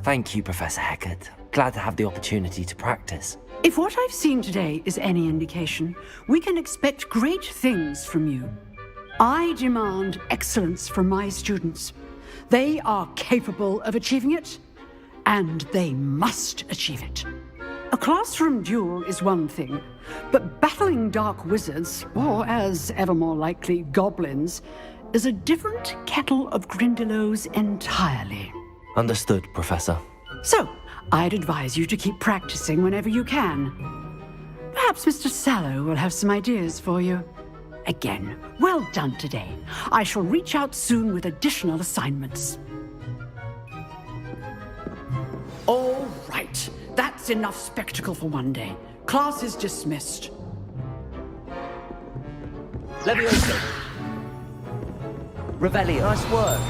Thank you, Professor Hecat. Glad to have the opportunity to practice.
If what I've seen today is any indication, we can expect great things from you. I demand excellence from my students. They are capable of achieving it, and they must achieve it. A classroom duel is one thing, but battling dark wizards, or as ever more likely, goblins, is a different kettle of Grindylows entirely.
Understood, Professor.
So, I'd advise you to keep practicing whenever you can. Perhaps Mr. Sallow will have some ideas for you. Again, well done today. I shall reach out soon with additional assignments. All right. That's enough spectacle for one day. Class is dismissed.
Levioso. Revelio. Nice work.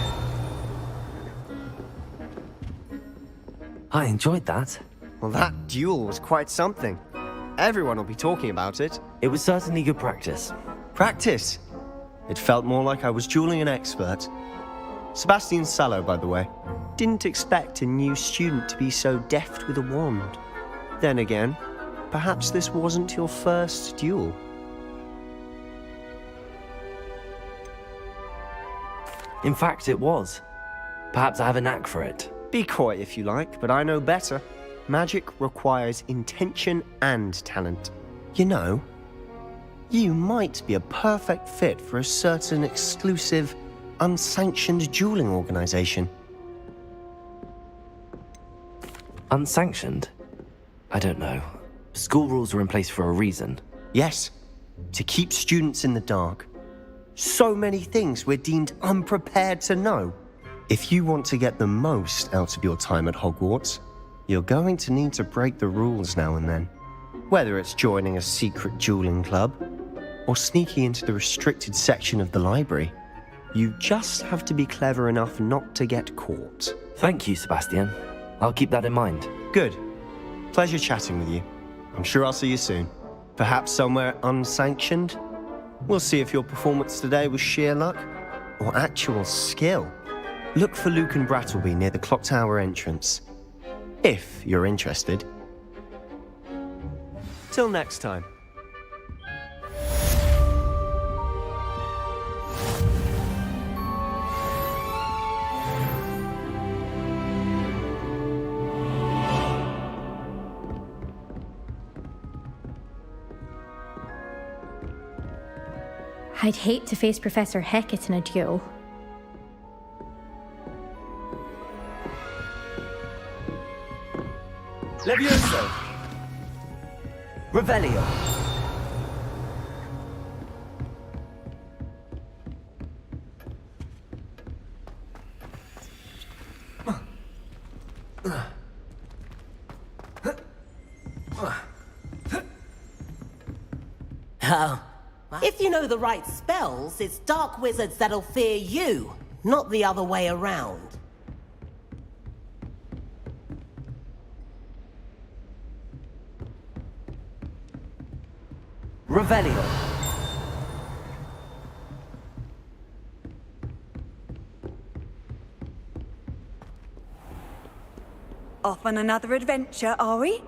I enjoyed that.
Well, that duel was quite something. Everyone will be talking about it.
It was certainly good practice.
Practice? It felt more like I was dueling an expert. Sebastian Sallow, by the way. Didn't expect a new student to be so deft with a wand. Then again, perhaps this wasn't your first duel.
In fact, it was. Perhaps I have a knack for it.
Be coy if you like, but I know better. Magic requires intention and talent. You know, you might be a perfect fit for a certain exclusive, unsanctioned dueling organization.
Unsanctioned? I don't know. School rules are in place for a reason.
Yes, to keep students in the dark. So many things we're deemed unprepared to know. If you want to get the most out of your time at Hogwarts, you're going to need to break the rules now and then. Whether it's joining a secret dueling club, or sneaking into the restricted section of the library, you just have to be clever enough not to get caught.
Thank you, Sebastian. I'll keep that in mind.
Good. Pleasure chatting with you. I'm sure I'll see you soon. Perhaps somewhere unsanctioned? We'll see if your performance today was sheer luck or actual skill. Look for Luke and Brattleby near the clock tower entrance, if you're interested. Till next time.
I'd hate to face Professor Hecat in a duel.
Levioso! Revelio!
Oh. If you know the right spells, it's dark wizards that'll fear you, not the other way around.
Revelio.
Off on another adventure, are we?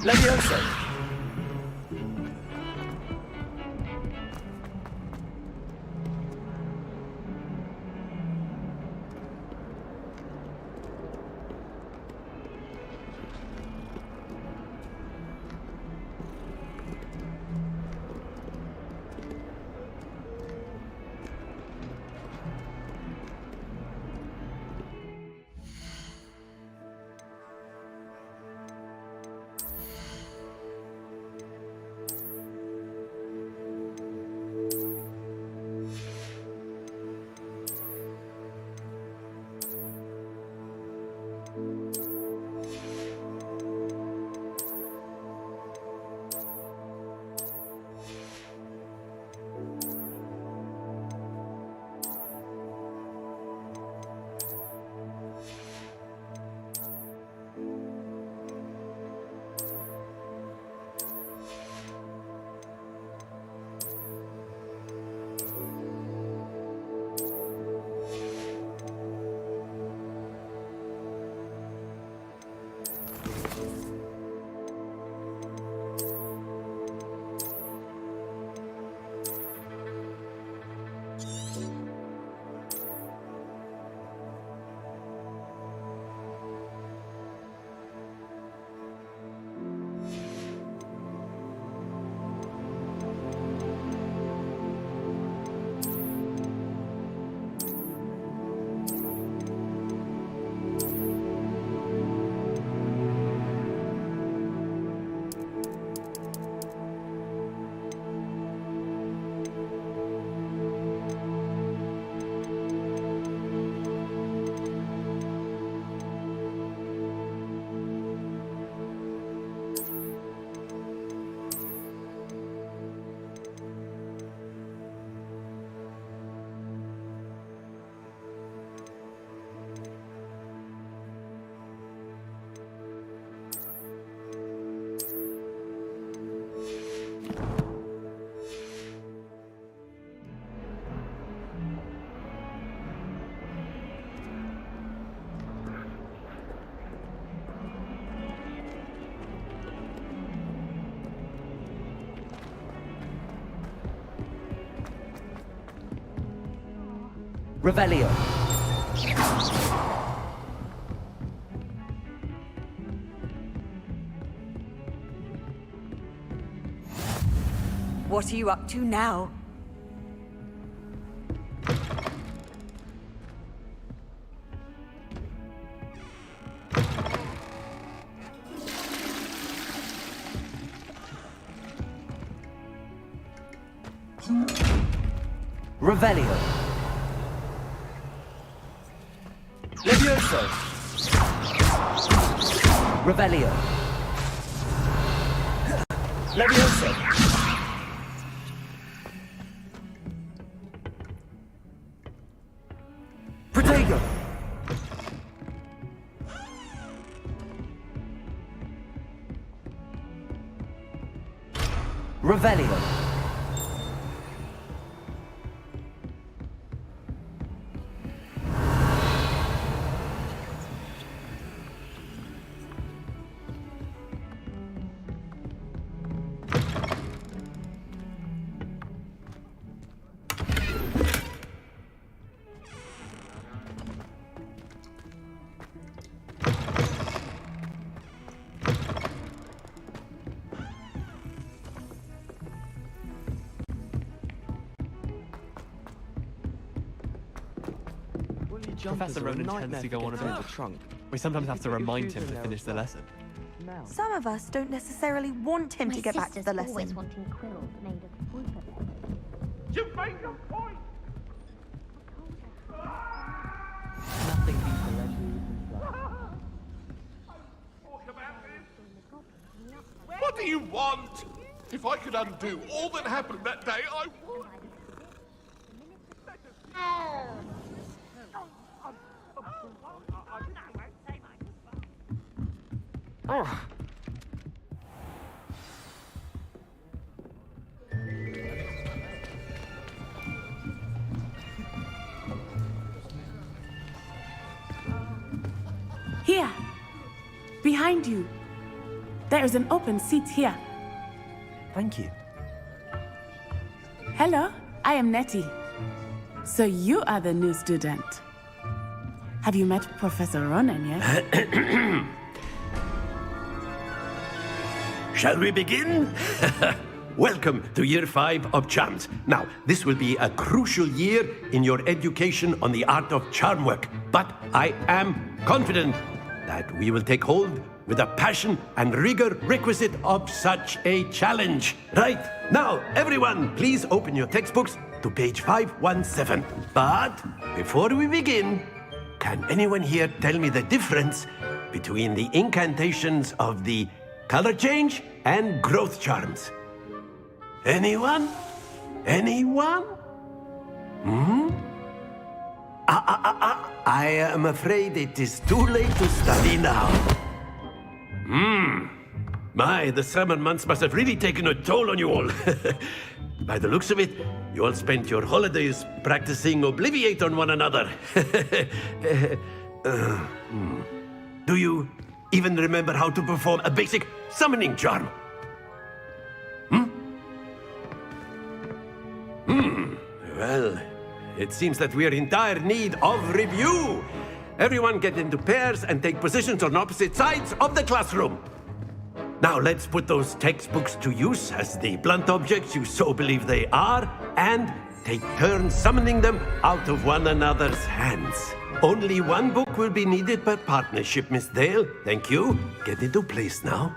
Levioso. Revelio.
What are you up to now?
Revelio. Levioso. Revelio. Levioso. Protego. Revelio.
Professor Ronan tends to go on about the trunk. We sometimes have to remind him to finish the lesson.
Some of us don't necessarily want him to get back to the lesson.
Always wanting quills made of wood.
You made your point!
Nothing beats the legendary.
What do you want? If I could undo all that happened that day, I would.
Oh.
Here. Behind you. There is an open seat here.
Thank you.
Hello, I am Nettie. So you are the new student. Have you met Professor Ronan yet?
Shall we begin? Welcome to Year 5 of Charms. Now, this will be a crucial year in your education on the art of charm work, but I am confident that we will take hold with the passion and rigor requisite of such a challenge. Right, now, everyone, please open your textbooks to page 517. But before we begin, can anyone here tell me the difference between the incantations of the color change and growth charms? Anyone? Anyone? I am afraid it is too late to study now. My, the summer months must have really taken a toll on you all. By the looks of it, you all spent your holidays practicing Obliviate on one another. Do you even remember how to perform a basic summoning charm? Well, it seems that we are in dire need of review. Everyone get into pairs and take positions on opposite sides of the classroom. Now let's put those textbooks to use as the blunt objects you so believe they are, and take turns summoning them out of one another's hands. Only one book will be needed per partnership, Miss Dale. Thank you. Get into place now.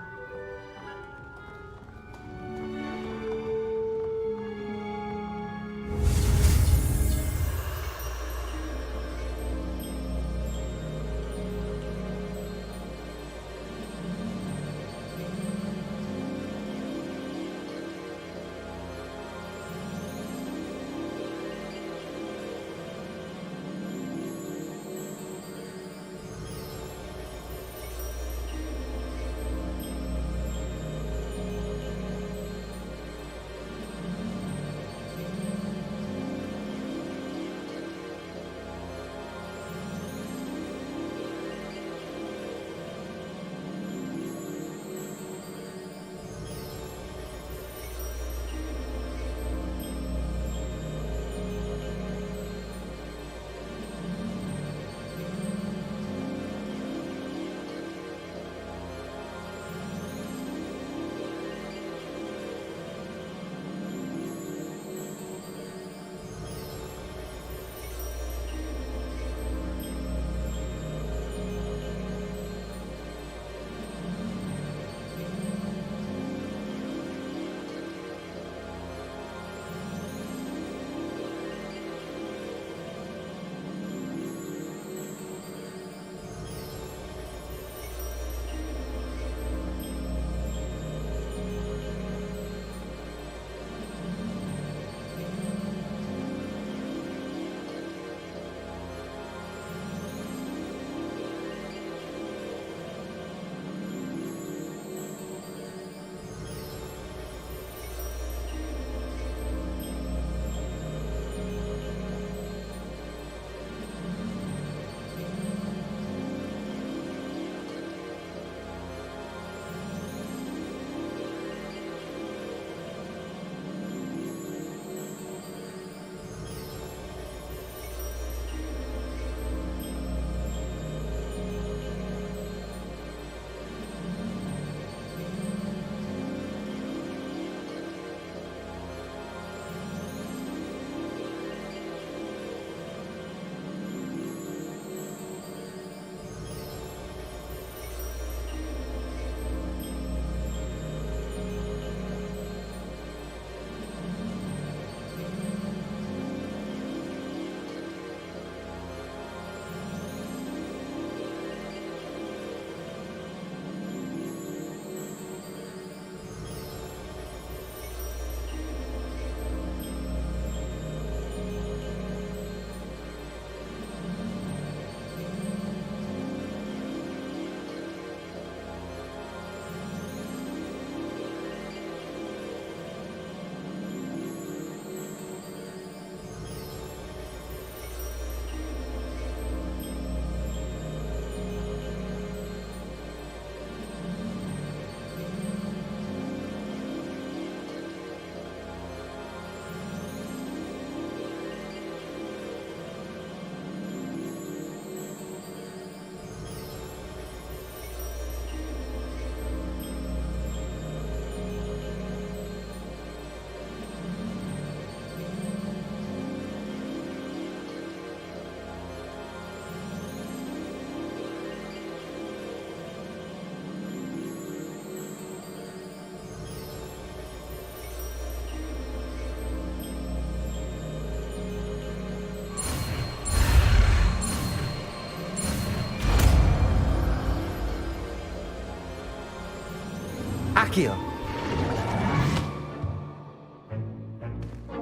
Accio.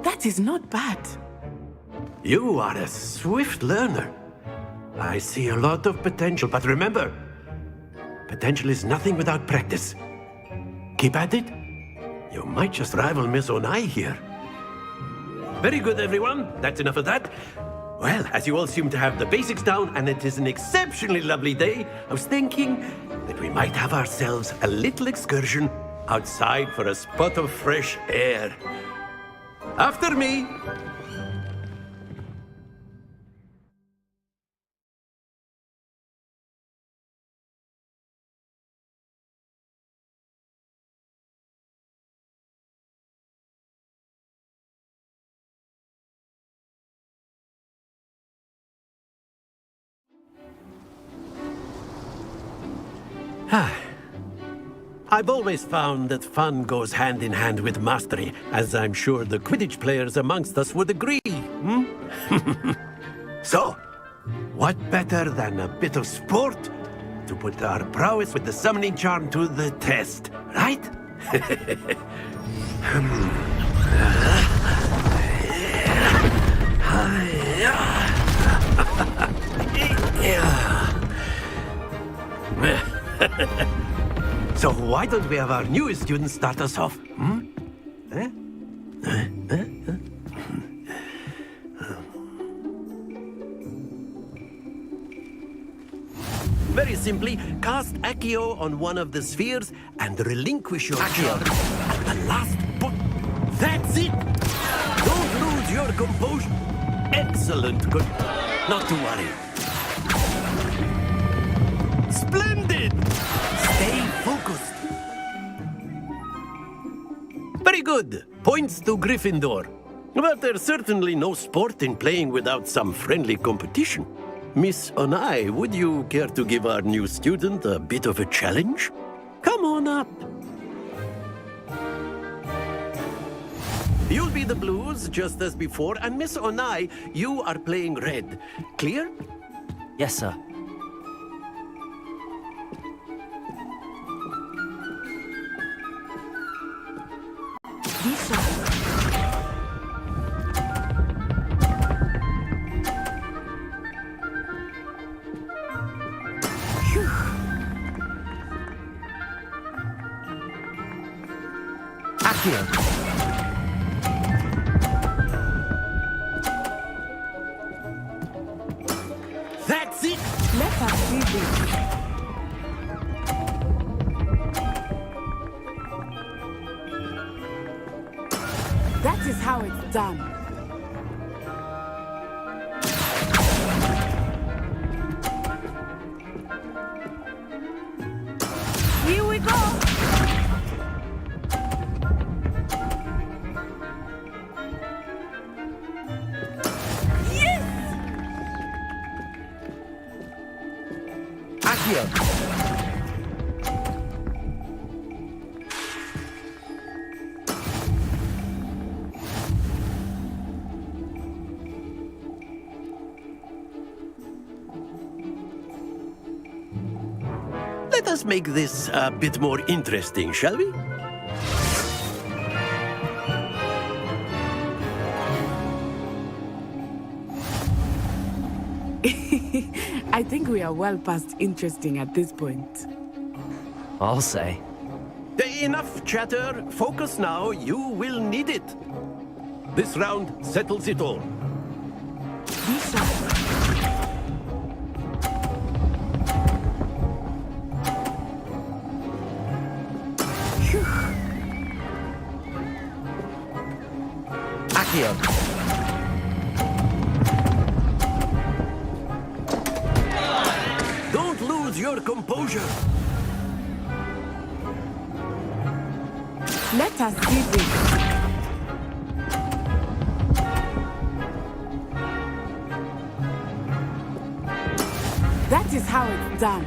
That is not bad.
You are a swift learner. I see a lot of potential, but remember, potential is nothing without practice. Keep at it. You might just rival Miss Onai here. Very good, everyone. That's enough of that. Well, as you all seem to have the basics down, and it is an exceptionally lovely day, I was thinking that we might have ourselves a little excursion outside for a spot of fresh air. After me. I've always found that fun goes hand in hand with mastery, as I'm sure the Quidditch players amongst us would agree. So, what better than a bit of sport to put our prowess with the summoning charm to the test, right? So why don't we have our newest student start us off? Very simply, cast Accio on one of the spheres and relinquish your charm at the last point. That's it! Don't lose your composure. Excellent. Good. Not to worry. Splendid! Stay focused. Very good. Points to Gryffindor. But there's certainly no sport in playing without some friendly competition. Miss Onai, would you care to give our new student a bit of a challenge? Come on up. You'll be the blues, just as before, and Miss Onai, you are playing red. Clear?
Yes, sir.
That's it!
Let us see this. That is how it's done. Here we go!
Let us make this a bit more interesting, shall we?
I think we are well past interesting at this point.
I'll say.
Enough chatter. Focus now. You will need it. This round settles it all.
Accio.
Don't lose your composure.
Let us see this. That is how it's done.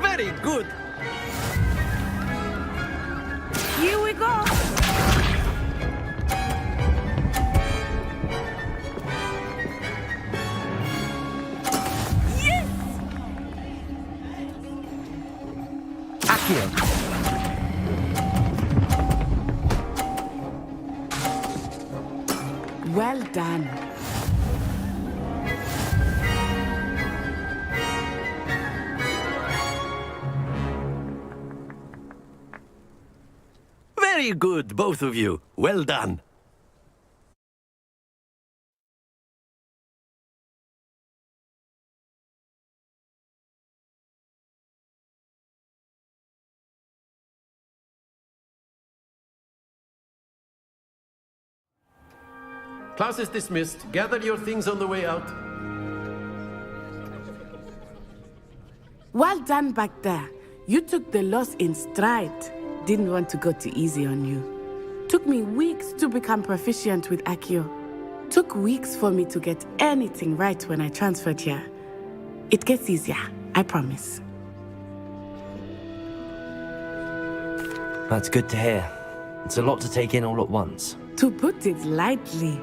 Very good.
Here we go. Well done.
Very good, both of you. Well done. Class is dismissed. Gather your things on the way out.
Well done back there. You took the loss in stride. Didn't want to go too easy on you. Took me weeks to become proficient with Accio. Took weeks for me to get anything right when I transferred here. It gets easier, I promise.
That's good to hear. It's a lot to take in all at once.
To put it lightly,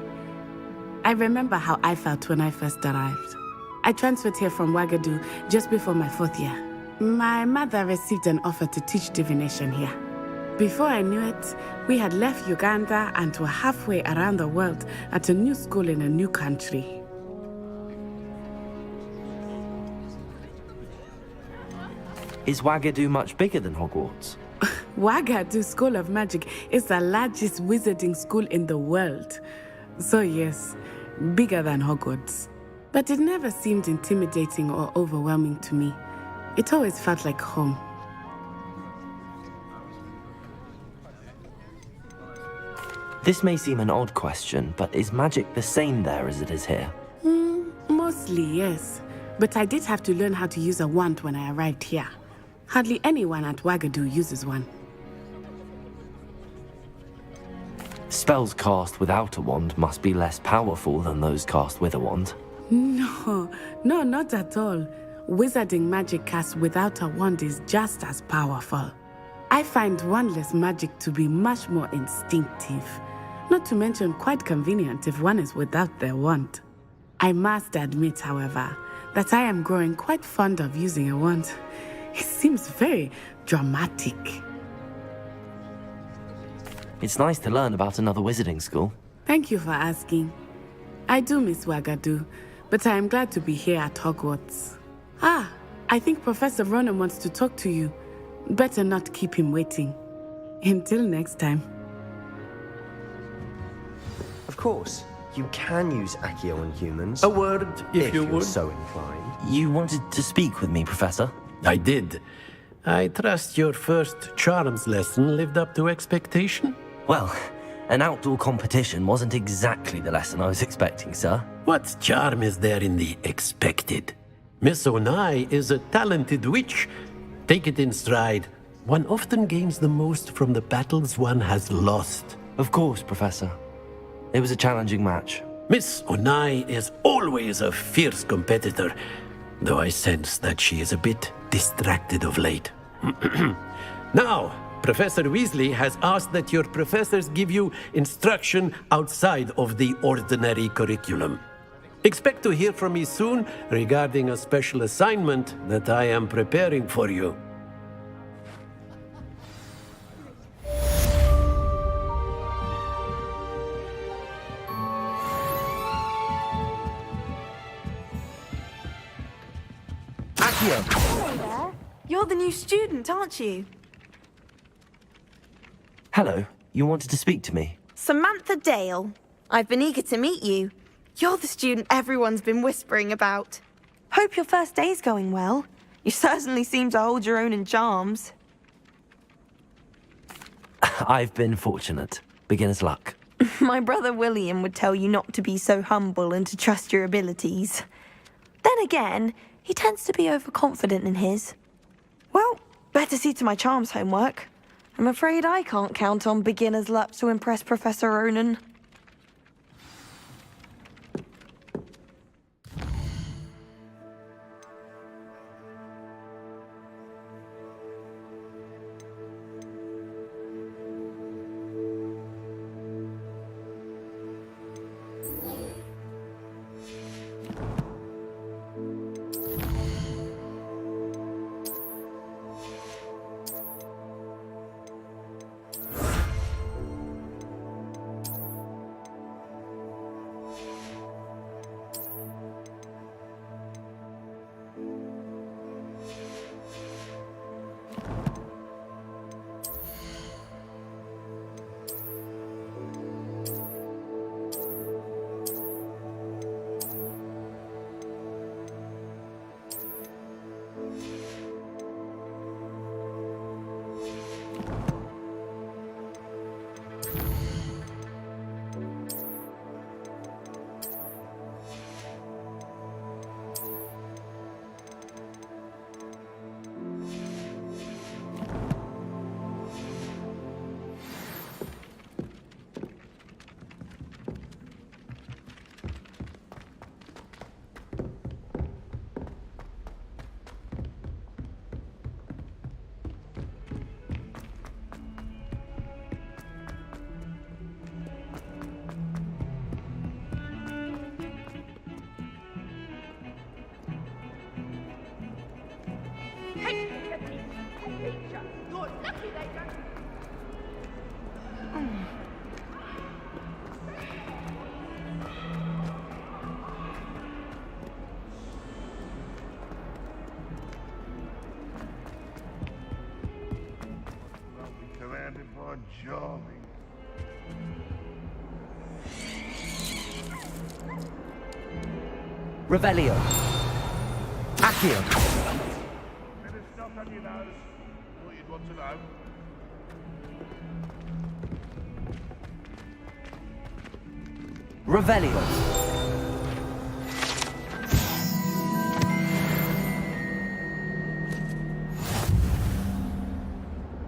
I remember how I felt when I first arrived. I transferred here from Wagadu just before my 4th year. My mother received an offer to teach divination here. Before I knew it, we had left Uganda and were halfway around the world at a new school in a new country.
Is Wagadu much bigger than Hogwarts?
Wagadu School of Magic is the largest wizarding school in the world. So yes, bigger than Hogwarts. But it never seemed intimidating or overwhelming to me. It always felt like home.
This may seem an odd question, but is magic the same there as it is here?
Mostly, yes. But I did have to learn how to use a wand when I arrived here. Hardly anyone at Wagadu uses one.
Spells cast without a wand must be less powerful than those cast with a wand.
No, not at all. Wizarding magic cast without a wand is just as powerful. I find wandless magic to be much more instinctive. Not to mention quite convenient if one is without their wand. I must admit, however, that I am growing quite fond of using a wand. It seems very dramatic.
It's nice to learn about another wizarding school.
Thank you for asking. I do miss Wagadu, but I am glad to be here at Hogwarts. I think Professor Ronan wants to talk to you. Better not keep him waiting. Until next time.
Of course, you can use Accio on humans.
A word, if you
you're
would.
so inclined.
You wanted to speak with me, Professor?
I did. I trust your first charms lesson lived up to expectation?
Well, an outdoor competition wasn't exactly the lesson I was expecting, sir.
What charm is there in the expected? Miss Onai is a talented witch. Take it in stride. One often gains the most from the battles one has lost.
Of course, Professor. It was a challenging match.
Miss Onai is always a fierce competitor, though I sense that she is a bit distracted of late. Now, Professor Weasley has asked that your professors give you instruction outside of the ordinary curriculum. Expect to hear from me soon regarding a special assignment that I am preparing for you.
Hello there. You're the new student, aren't you?
Hello, you wanted to speak to me?
Samantha Dale. I've been eager to meet you. You're the student everyone's been whispering about. Hope your first day's going well. You certainly seem to hold your own in charms.
I've been fortunate. Beginner's luck.
My brother William would tell you not to be so humble and to trust your abilities. Then again, he tends to be overconfident in his. Well, better see to my charms homework. I'm afraid I can't count on beginner's luck to impress Professor Ronan.
hate being a teacher. You're lucky they don't.
Commanded by Charming.
Revelio. Accio.
Bit of stuff on your nose. Thought you'd want to know.
Revelio.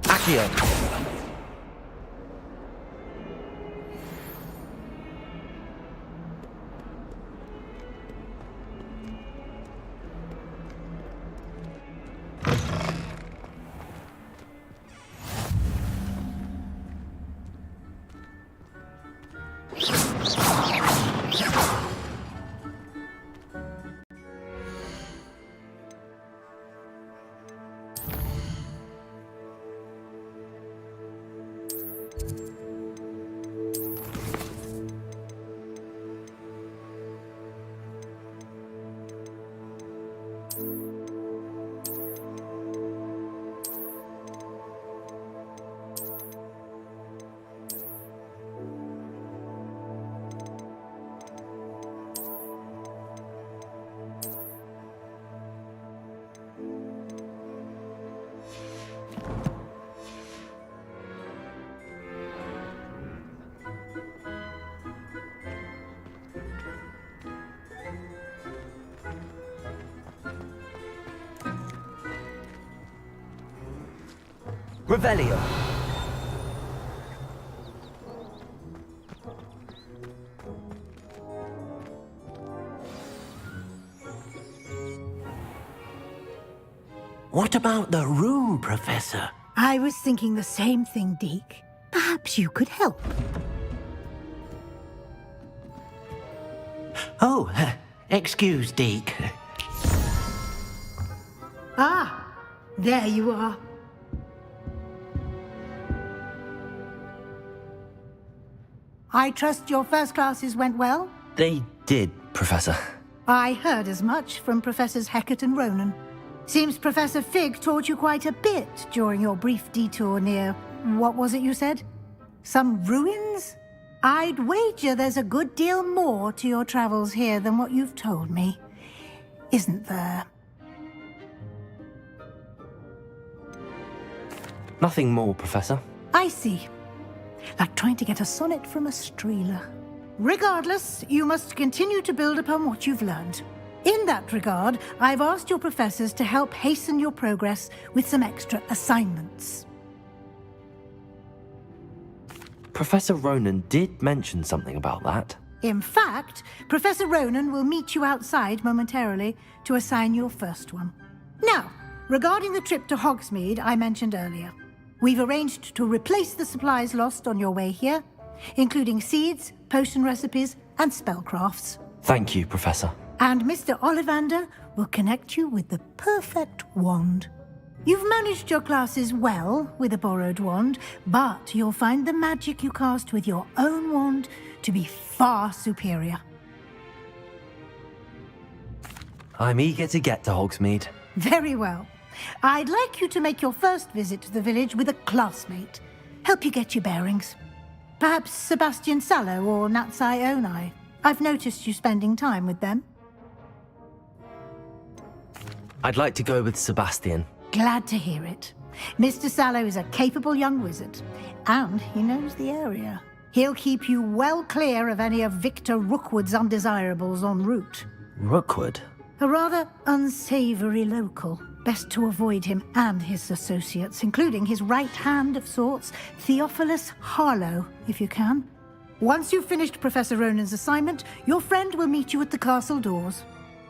Accio. Revelio.
What about the room, Professor?
I was thinking the same thing, Deke. Perhaps you could help.
Oh, excuse, Deke.
Ah, there you are. I trust your first classes went well?
They did, Professor.
I heard as much from Professors Hecat and Ronan. Seems Professor Fig taught you quite a bit during your brief detour near... what was it you said? Some ruins? I'd wager there's a good deal more to your travels here than what you've told me. Isn't there?
Nothing more, Professor.
I see. Like trying to get a sonnet from a streeler. Regardless, you must continue to build upon what you've learned. In that regard, I've asked your professors to help hasten your progress with some extra assignments.
Professor Ronan did mention something about that.
In fact, Professor Ronan will meet you outside momentarily to assign your first one. Now, regarding the trip to Hogsmeade I mentioned earlier, we've arranged to replace the supplies lost on your way here, including seeds, potion recipes, and spellcrafts.
Thank you, Professor.
And Mr. Ollivander will connect you with the perfect wand. You've managed your classes well with a borrowed wand, but you'll find the magic you cast with your own wand to be far superior.
I'm eager to get to Hogsmeade.
Very well. I'd like you to make your first visit to the village with a classmate. Help you get your bearings. Perhaps Sebastian Sallow or Natsai Onai. I've noticed you spending time with them.
I'd like to go with Sebastian.
Glad to hear it. Mr. Sallow is a capable young wizard, and he knows the area. He'll keep you well clear of any of Victor Rookwood's undesirables en route.
Rookwood?
A rather unsavory local. Best to avoid him and his associates, including his right hand of sorts, Theophilus Harlow, if you can. Once you've finished Professor Ronan's assignment, your friend will meet you at the castle doors.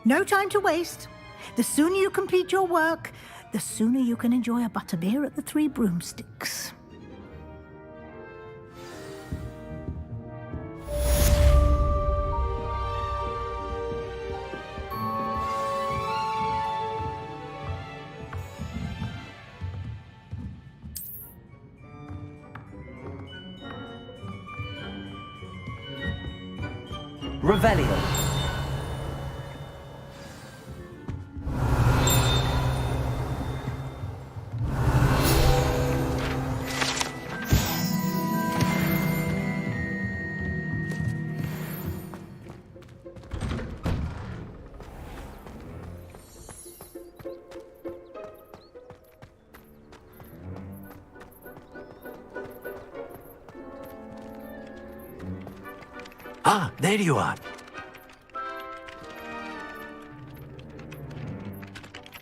No time to waste. The sooner you complete your work, the sooner you can enjoy a butterbeer at the Three Broomsticks.
Revelio.
Ah, there you are.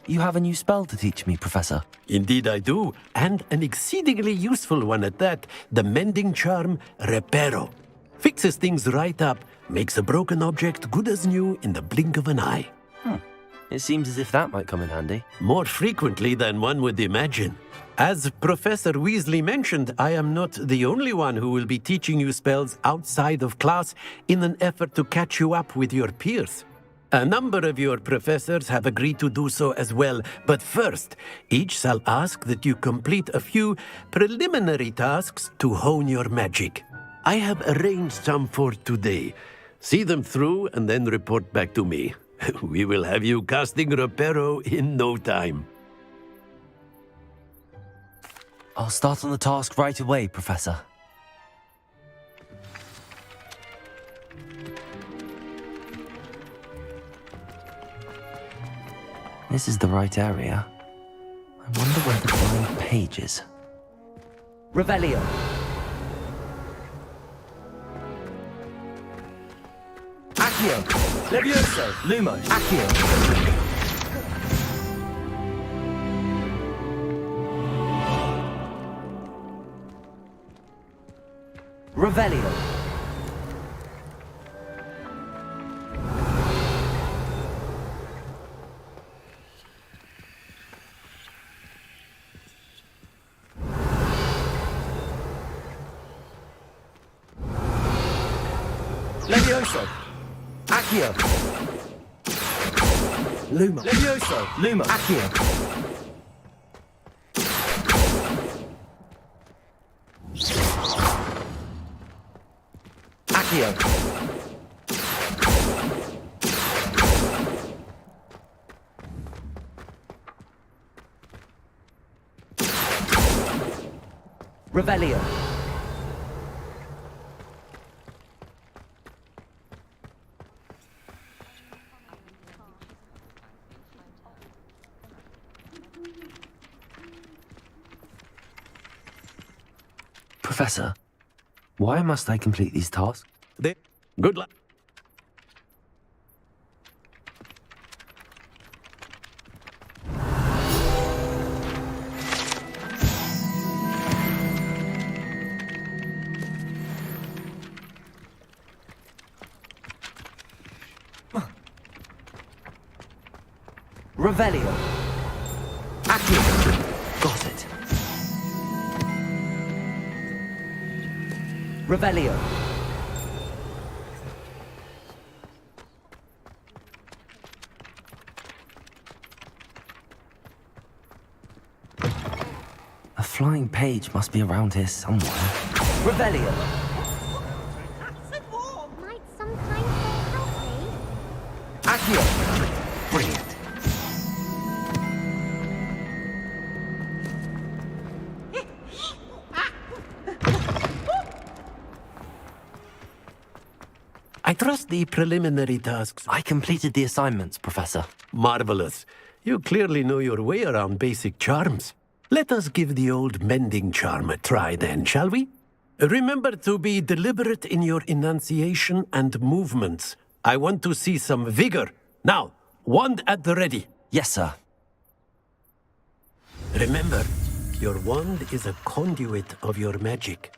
You have a new spell to teach me, Professor.
Indeed I do, and an exceedingly useful one at that. The mending charm, Reparo. Fixes things right up, makes a broken object good as new in the blink of an eye.
It seems as if that might come in handy.
More frequently than one would imagine. As Professor Weasley mentioned, I am not the only one who will be teaching you spells outside of class in an effort to catch you up with your peers. A number of your professors have agreed to do so as well, but first, each shall ask that you complete a few preliminary tasks to hone your magic. I have arranged some for today. See them through and then report back to me. We will have you casting Reparo in no time.
I'll start on the task right away, Professor. This is the right area. I wonder where the flying page is. Revelio. Accio. Levioso. Lumos. Accio. Revelio. Levioso. Accio. Luma. Levioso. Luma. Accio. Accio. Revelio. Professor, why must I complete these tasks?
Good luck.
Revelio. Accio. Got it. Revelio. A flying page must be around here somewhere. Revelio.
Might some kind soul help me?
Accio. Brilliant.
I trust the preliminary tasks.
I completed the assignments, Professor.
Marvelous. You clearly know your way around basic charms. Let us give the old mending charm a try then, shall we? Remember to be deliberate in your enunciation and movements. I want to see some vigor. Now, wand at the ready.
Yes, sir.
Remember, your wand is a conduit of your magic.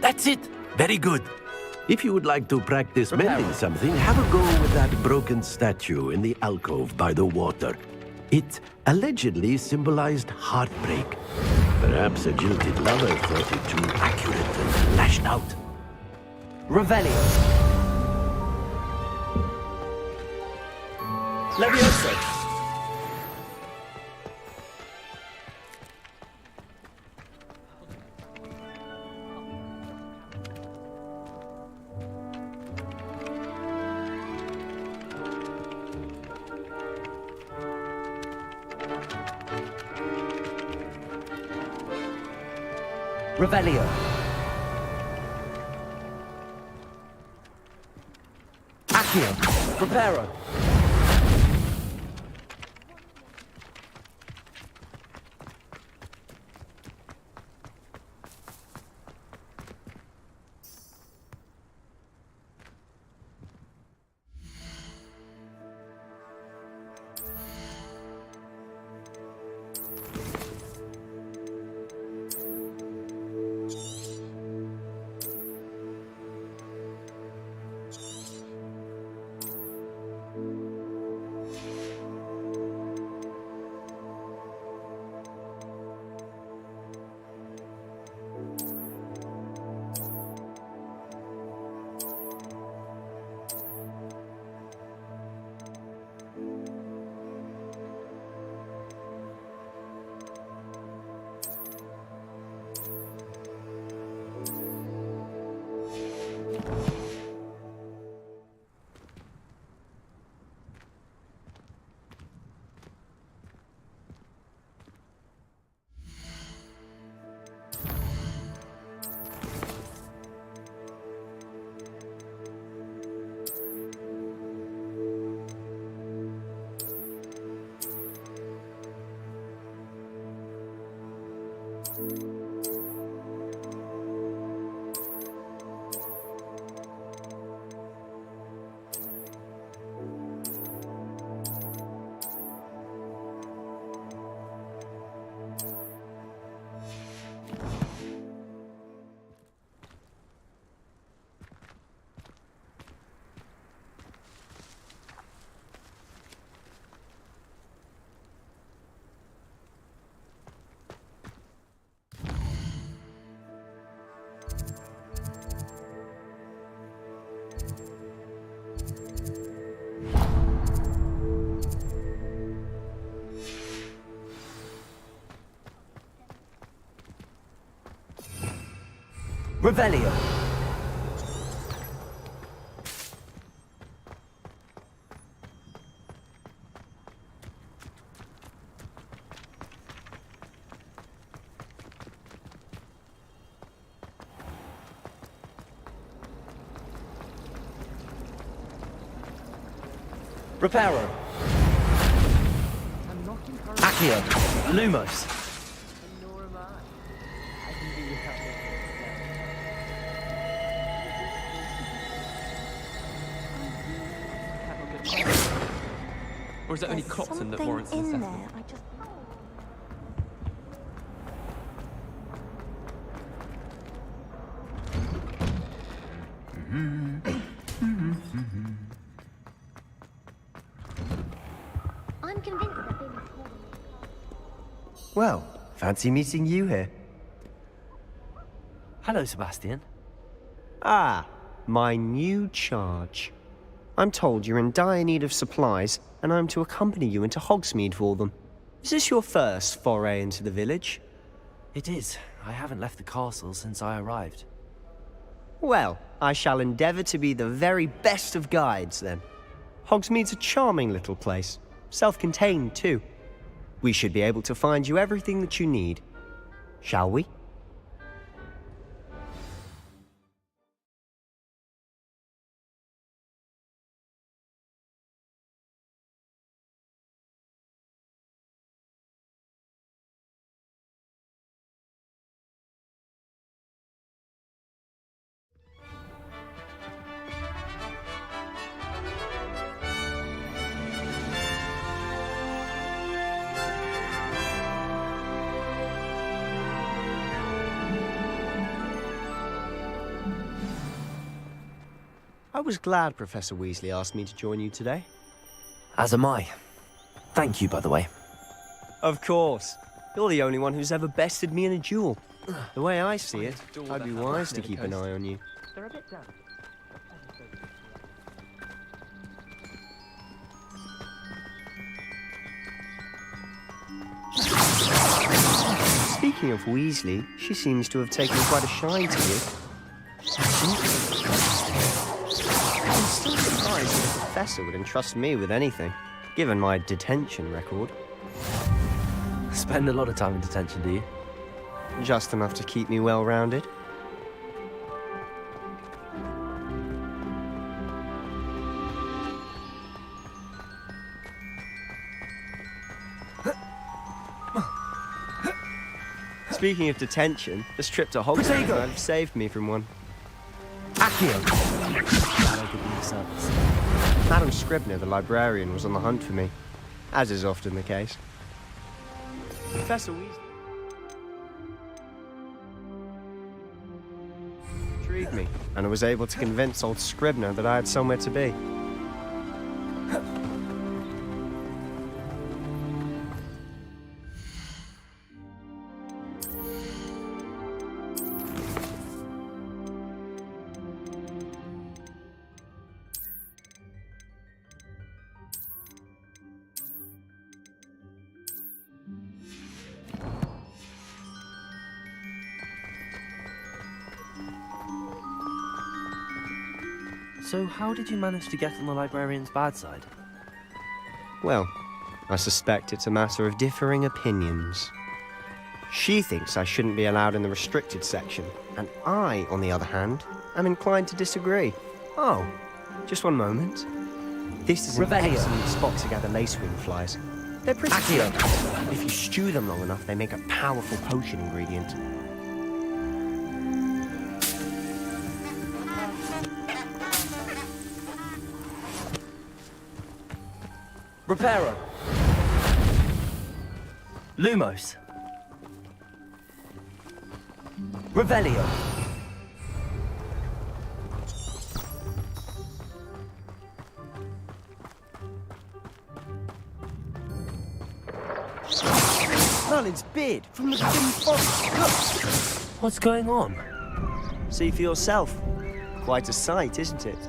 That's it. Very good. If you would like to practice mending something, have a go with that broken statue in the alcove by the water. It allegedly symbolized heartbreak. Perhaps a jilted lover thought it too accurate and lashed out.
Revelio. Levioso. Revelio. Accio. Preparo. Revelio. Reparo. Accio. Lumos.
Or is it only Clopton that warrants an assessment?
I'm convinced that being
Well, fancy meeting you here.
Hello, Sebastian.
Ah, my new charge. I'm told you're in dire need of supplies, and I'm to accompany you into Hogsmeade for them. Is this your first foray into the village?
It is. I haven't left the castle since I arrived.
Well, I shall endeavour to be the very best of guides, then. Hogsmeade's a charming little place. Self-contained, too. We should be able to find you everything that you need. Shall we? I was glad Professor Weasley asked me to join you today.
As am I. Thank you, by the way.
Of course. You're the only one who's ever bested me in a duel. The way I see it, I'd be wise to keep an eye on you.
They're a bit damp.
Speaking of Weasley, she seems to have taken quite a shine to you. I'm still surprised that the professor would entrust me with anything, given my detention record.
Spend a lot of time in detention, do you?
Just enough to keep me well-rounded. Speaking of detention, this trip to Hogsmeade might have saved me from one.
Accio!
Madam Scribner, the librarian, was on the hunt for me, as is often the case. Professor Weasley intrigued me, and I was able to convince old Scribner that I had somewhere to be.
So how did you manage to get on the librarian's bad side?
Well, I suspect it's a matter of differing opinions. She thinks I shouldn't be allowed in the restricted section, and I, on the other hand, am inclined to disagree. Oh, just one moment. This is an excellent spot to gather lacewing flies. They're pretty good. If you stew them long enough, they make a powerful potion ingredient.
Reparo. Lumos. Revelio.
Merlin's beard from the Forbidden Forest. Look!
What's going on?
See for yourself. Quite a sight, isn't it?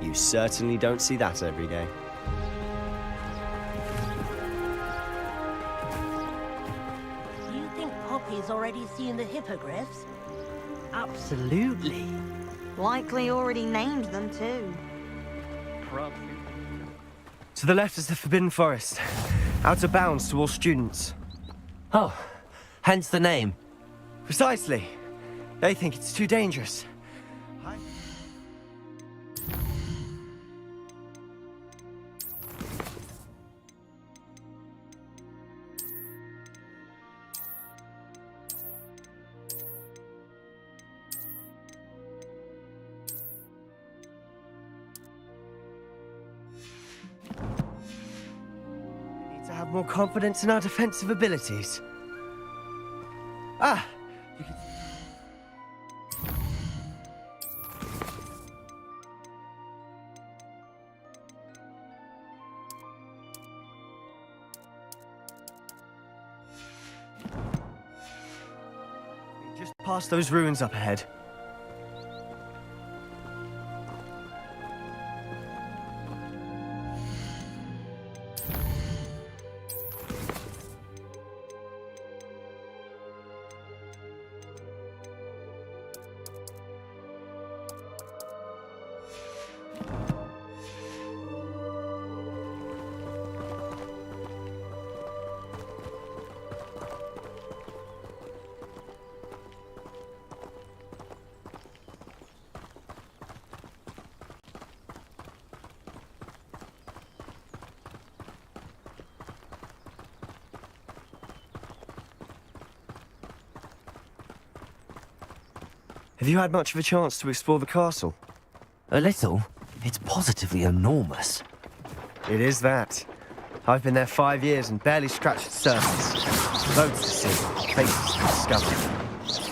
You certainly don't see that every day.
Do you think Poppy's already seen the hippogriffs?
Absolutely.
Likely already named them too.
To the left is the Forbidden Forest. Out of bounds to all students.
Oh, hence the name.
Precisely. They think it's too dangerous. Have more confidence in our defensive abilities. Ah! Just past those ruins up ahead. Have you had much of a chance to explore the castle?
A little. It's positively enormous.
It is that. I've been there 5 years and barely scratched the surface. Loads to see, places to discover.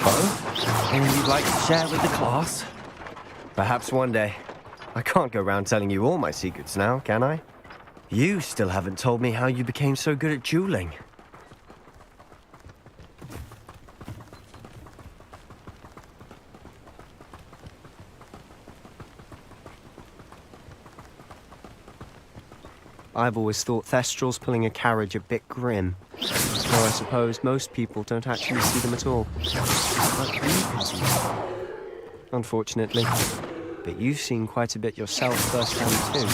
Oh? Anything you'd like to share with the class?
Perhaps one day. I can't go around telling you all my secrets now, can I? You still haven't told me how you became so good at dueling. I've always thought Thestrals pulling a carriage a bit grim. Though I suppose most people don't actually see them at all. But you can see them. Unfortunately. But you've seen quite a bit yourself firsthand too.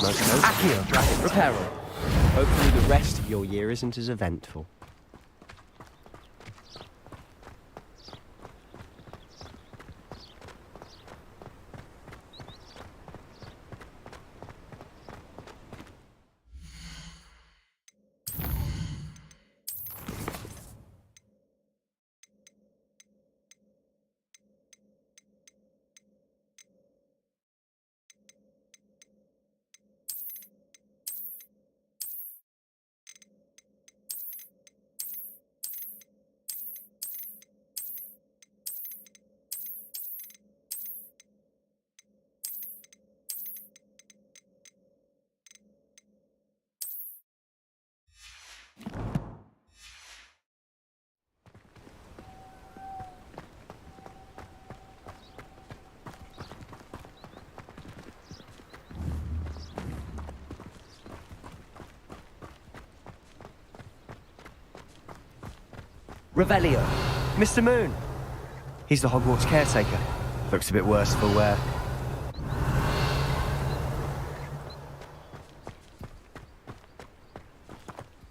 Most notably, Dragon Reparo. Hopefully the rest of your year isn't as eventful. Revelio. Mr. Moon. He's the Hogwarts caretaker. Looks a bit worse for wear.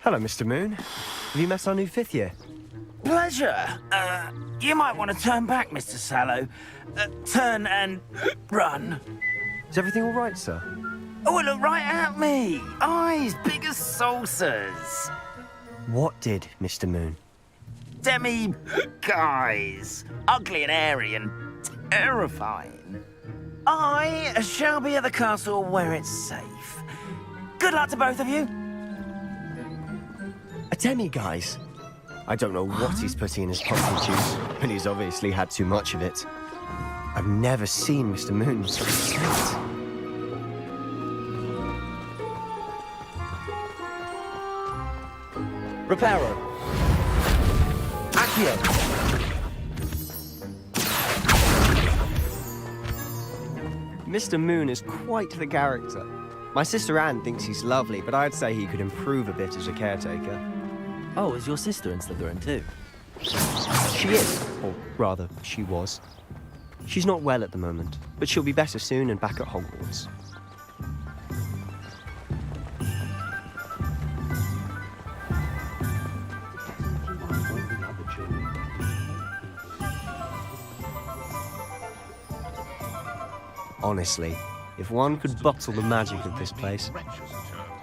Hello, Mr. Moon. Have you met our new 5th year?
Pleasure. You might want to turn back, Mr. Sallow. Turn and run.
Is everything all right, sir?
Oh, look right at me. Eyes big as saucers.
What did, Mr. Moon?
Guys. Ugly and airy and terrifying. I shall be at the castle where it's safe. Good luck to both of you.
A demi-guise? I don't know what he's putting in his pumpkin juice, but he's obviously had too much of it. I've never seen Mr. Moon so sweet. Reparo. Accio. Mr. Moon is quite the character. My sister Anne thinks he's lovely, but I'd say he could improve a bit as a caretaker.
Oh, is your sister in Slytherin too?
She is, or rather, she was. She's not well at the moment, but she'll be better soon and back at Hogwarts. Honestly, if one could bottle the magic of this place,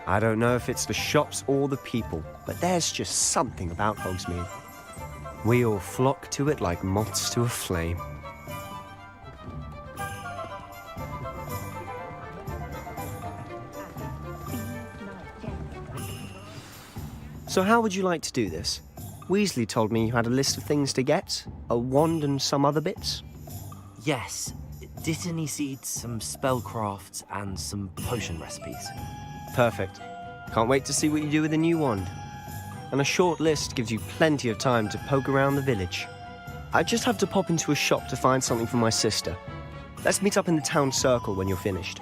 I don't know if it's the shops or the people, but there's just something about Hogsmeade. We all flock to it like moths to a flame. So how would you like to do this? Weasley told me you had a list of things to get, a wand and some other bits.
Yes. Dittany seeds, some spellcrafts, and some potion recipes.
Perfect. Can't wait to see what you do with the new wand. And a short list gives you plenty of time to poke around the village. I just have to pop into a shop to find something for my sister. Let's meet up in the town circle when you're finished.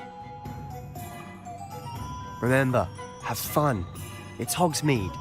Remember, have fun. It's Hogsmeade.